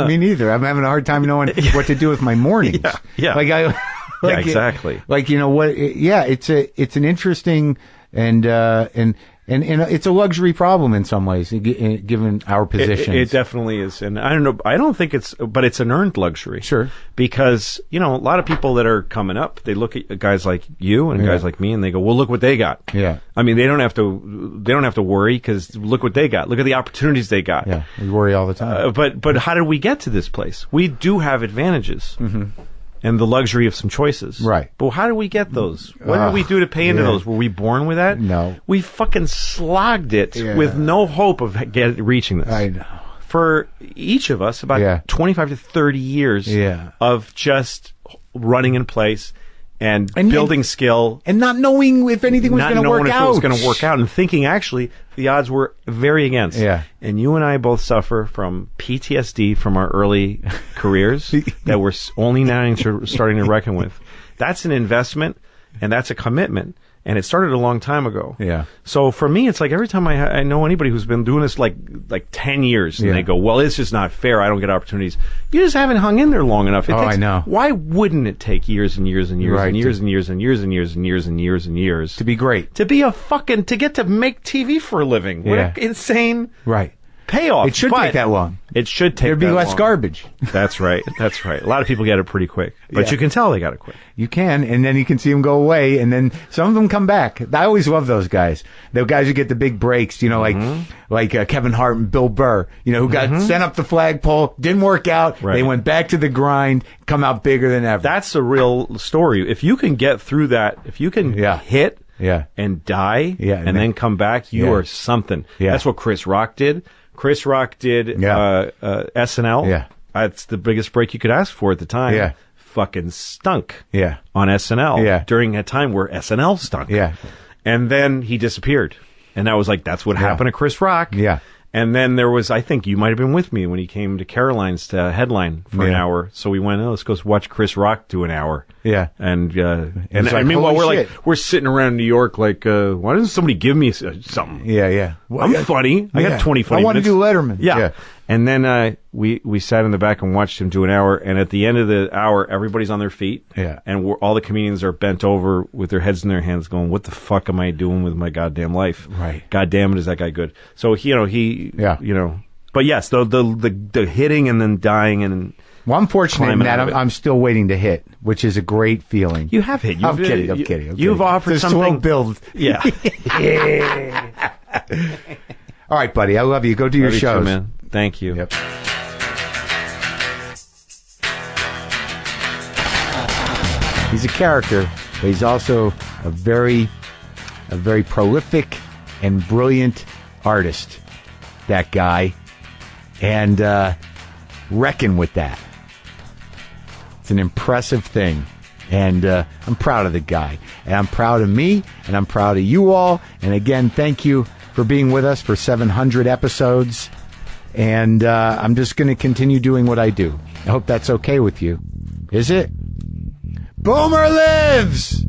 Me neither. I'm having a hard time knowing what to do with my mornings. Yeah. Exactly. It's an interesting and it's a luxury problem in some ways, given our positions. It definitely is, and I don't know. I don't think but it's an earned luxury. Sure, because a lot of people that are coming up, they look at guys like you and guys like me, and they go, "Well, look what they got." Yeah, I mean, they don't have to worry because look what they got. Look at the opportunities they got. Yeah, we worry all the time. But how did we get to this place? We do have advantages. Mm-hmm. And the luxury of some choices. Right. But how do we get those? What did we do to pay into those? Were we born with that? No. We fucking slogged it with no hope of reaching this. I know. For each of us, about 25 to 30 years of just running in place and building skill. And not knowing if anything was going to work out. Not knowing if it was going to work out. And thinking, actually, the odds were very against. Yeah. And you and I both suffer from PTSD from our early careers that we're only now starting to reckon with. That's an investment, and that's a commitment. And it started a long time ago. Yeah. So for me, it's like every time I know anybody who's been doing this like 10 years, and they go, well, it's just not fair. I don't get opportunities. You just haven't hung in there long enough. I know. Why wouldn't it take years and years and years and years and years and years and years and years and years and years to be great? To be to get to make TV for a living. What an insane payoff. It should take that long. It should take There'd be less garbage. That's right. That's right. A lot of people get it pretty quick. But you can tell they got it quick. You can, and then you can see them go away, and then some of them come back. I always love those guys. The guys who get the big breaks, like Kevin Hart and Bill Burr, who got sent up the flagpole, didn't work out. Right. They went back to the grind, come out bigger than ever. That's a real story. If you can get through that, if you can hit and die and then come back, you are something. Yeah. That's what Chris Rock did. Chris Rock did SNL. Yeah. That's the biggest break you could ask for at the time. Yeah. fucking stunk Yeah. on SNL Yeah. during a time where SNL stunk. Yeah. And then he disappeared. And I was like, that's what happened to Chris Rock. Yeah. And then there was, I think you might have been with me when he came to Caroline's to headline for an hour. So we went, let's go watch Chris Rock do an hour. Yeah. And like, I mean, while holy we're shit. we're sitting around New York, like, why doesn't somebody give me something? Yeah. Yeah. I'm funny. I got 20 funny I want to minutes. do Letterman. Yeah. And then we sat in the back and watched him do an hour. And at the end of the hour, everybody's on their feet. Yeah. And all the comedians are bent over with their heads in their hands going, what the fuck am I doing with my goddamn life? Right. God damn it, is that guy good? So, but yes, the hitting and then dying and... Well, I'm fortunate in climbing that out of it. I'm still waiting to hit, which is a great feeling. You have hit. I'm kidding. You've offered the something. slow build. Yeah. All right, buddy. I love you. Go do your Love you too, shows. man. Thank you. Yep. He's a character, but he's also a very prolific and brilliant artist. That guy, and reckon with that. It's an impressive thing, and I'm proud of the guy, and I'm proud of me, and I'm proud of you all. And again, thank you for being with us for 700 episodes. And I'm just going to continue doing what I do. I hope that's okay with you. Is it? Boomer lives!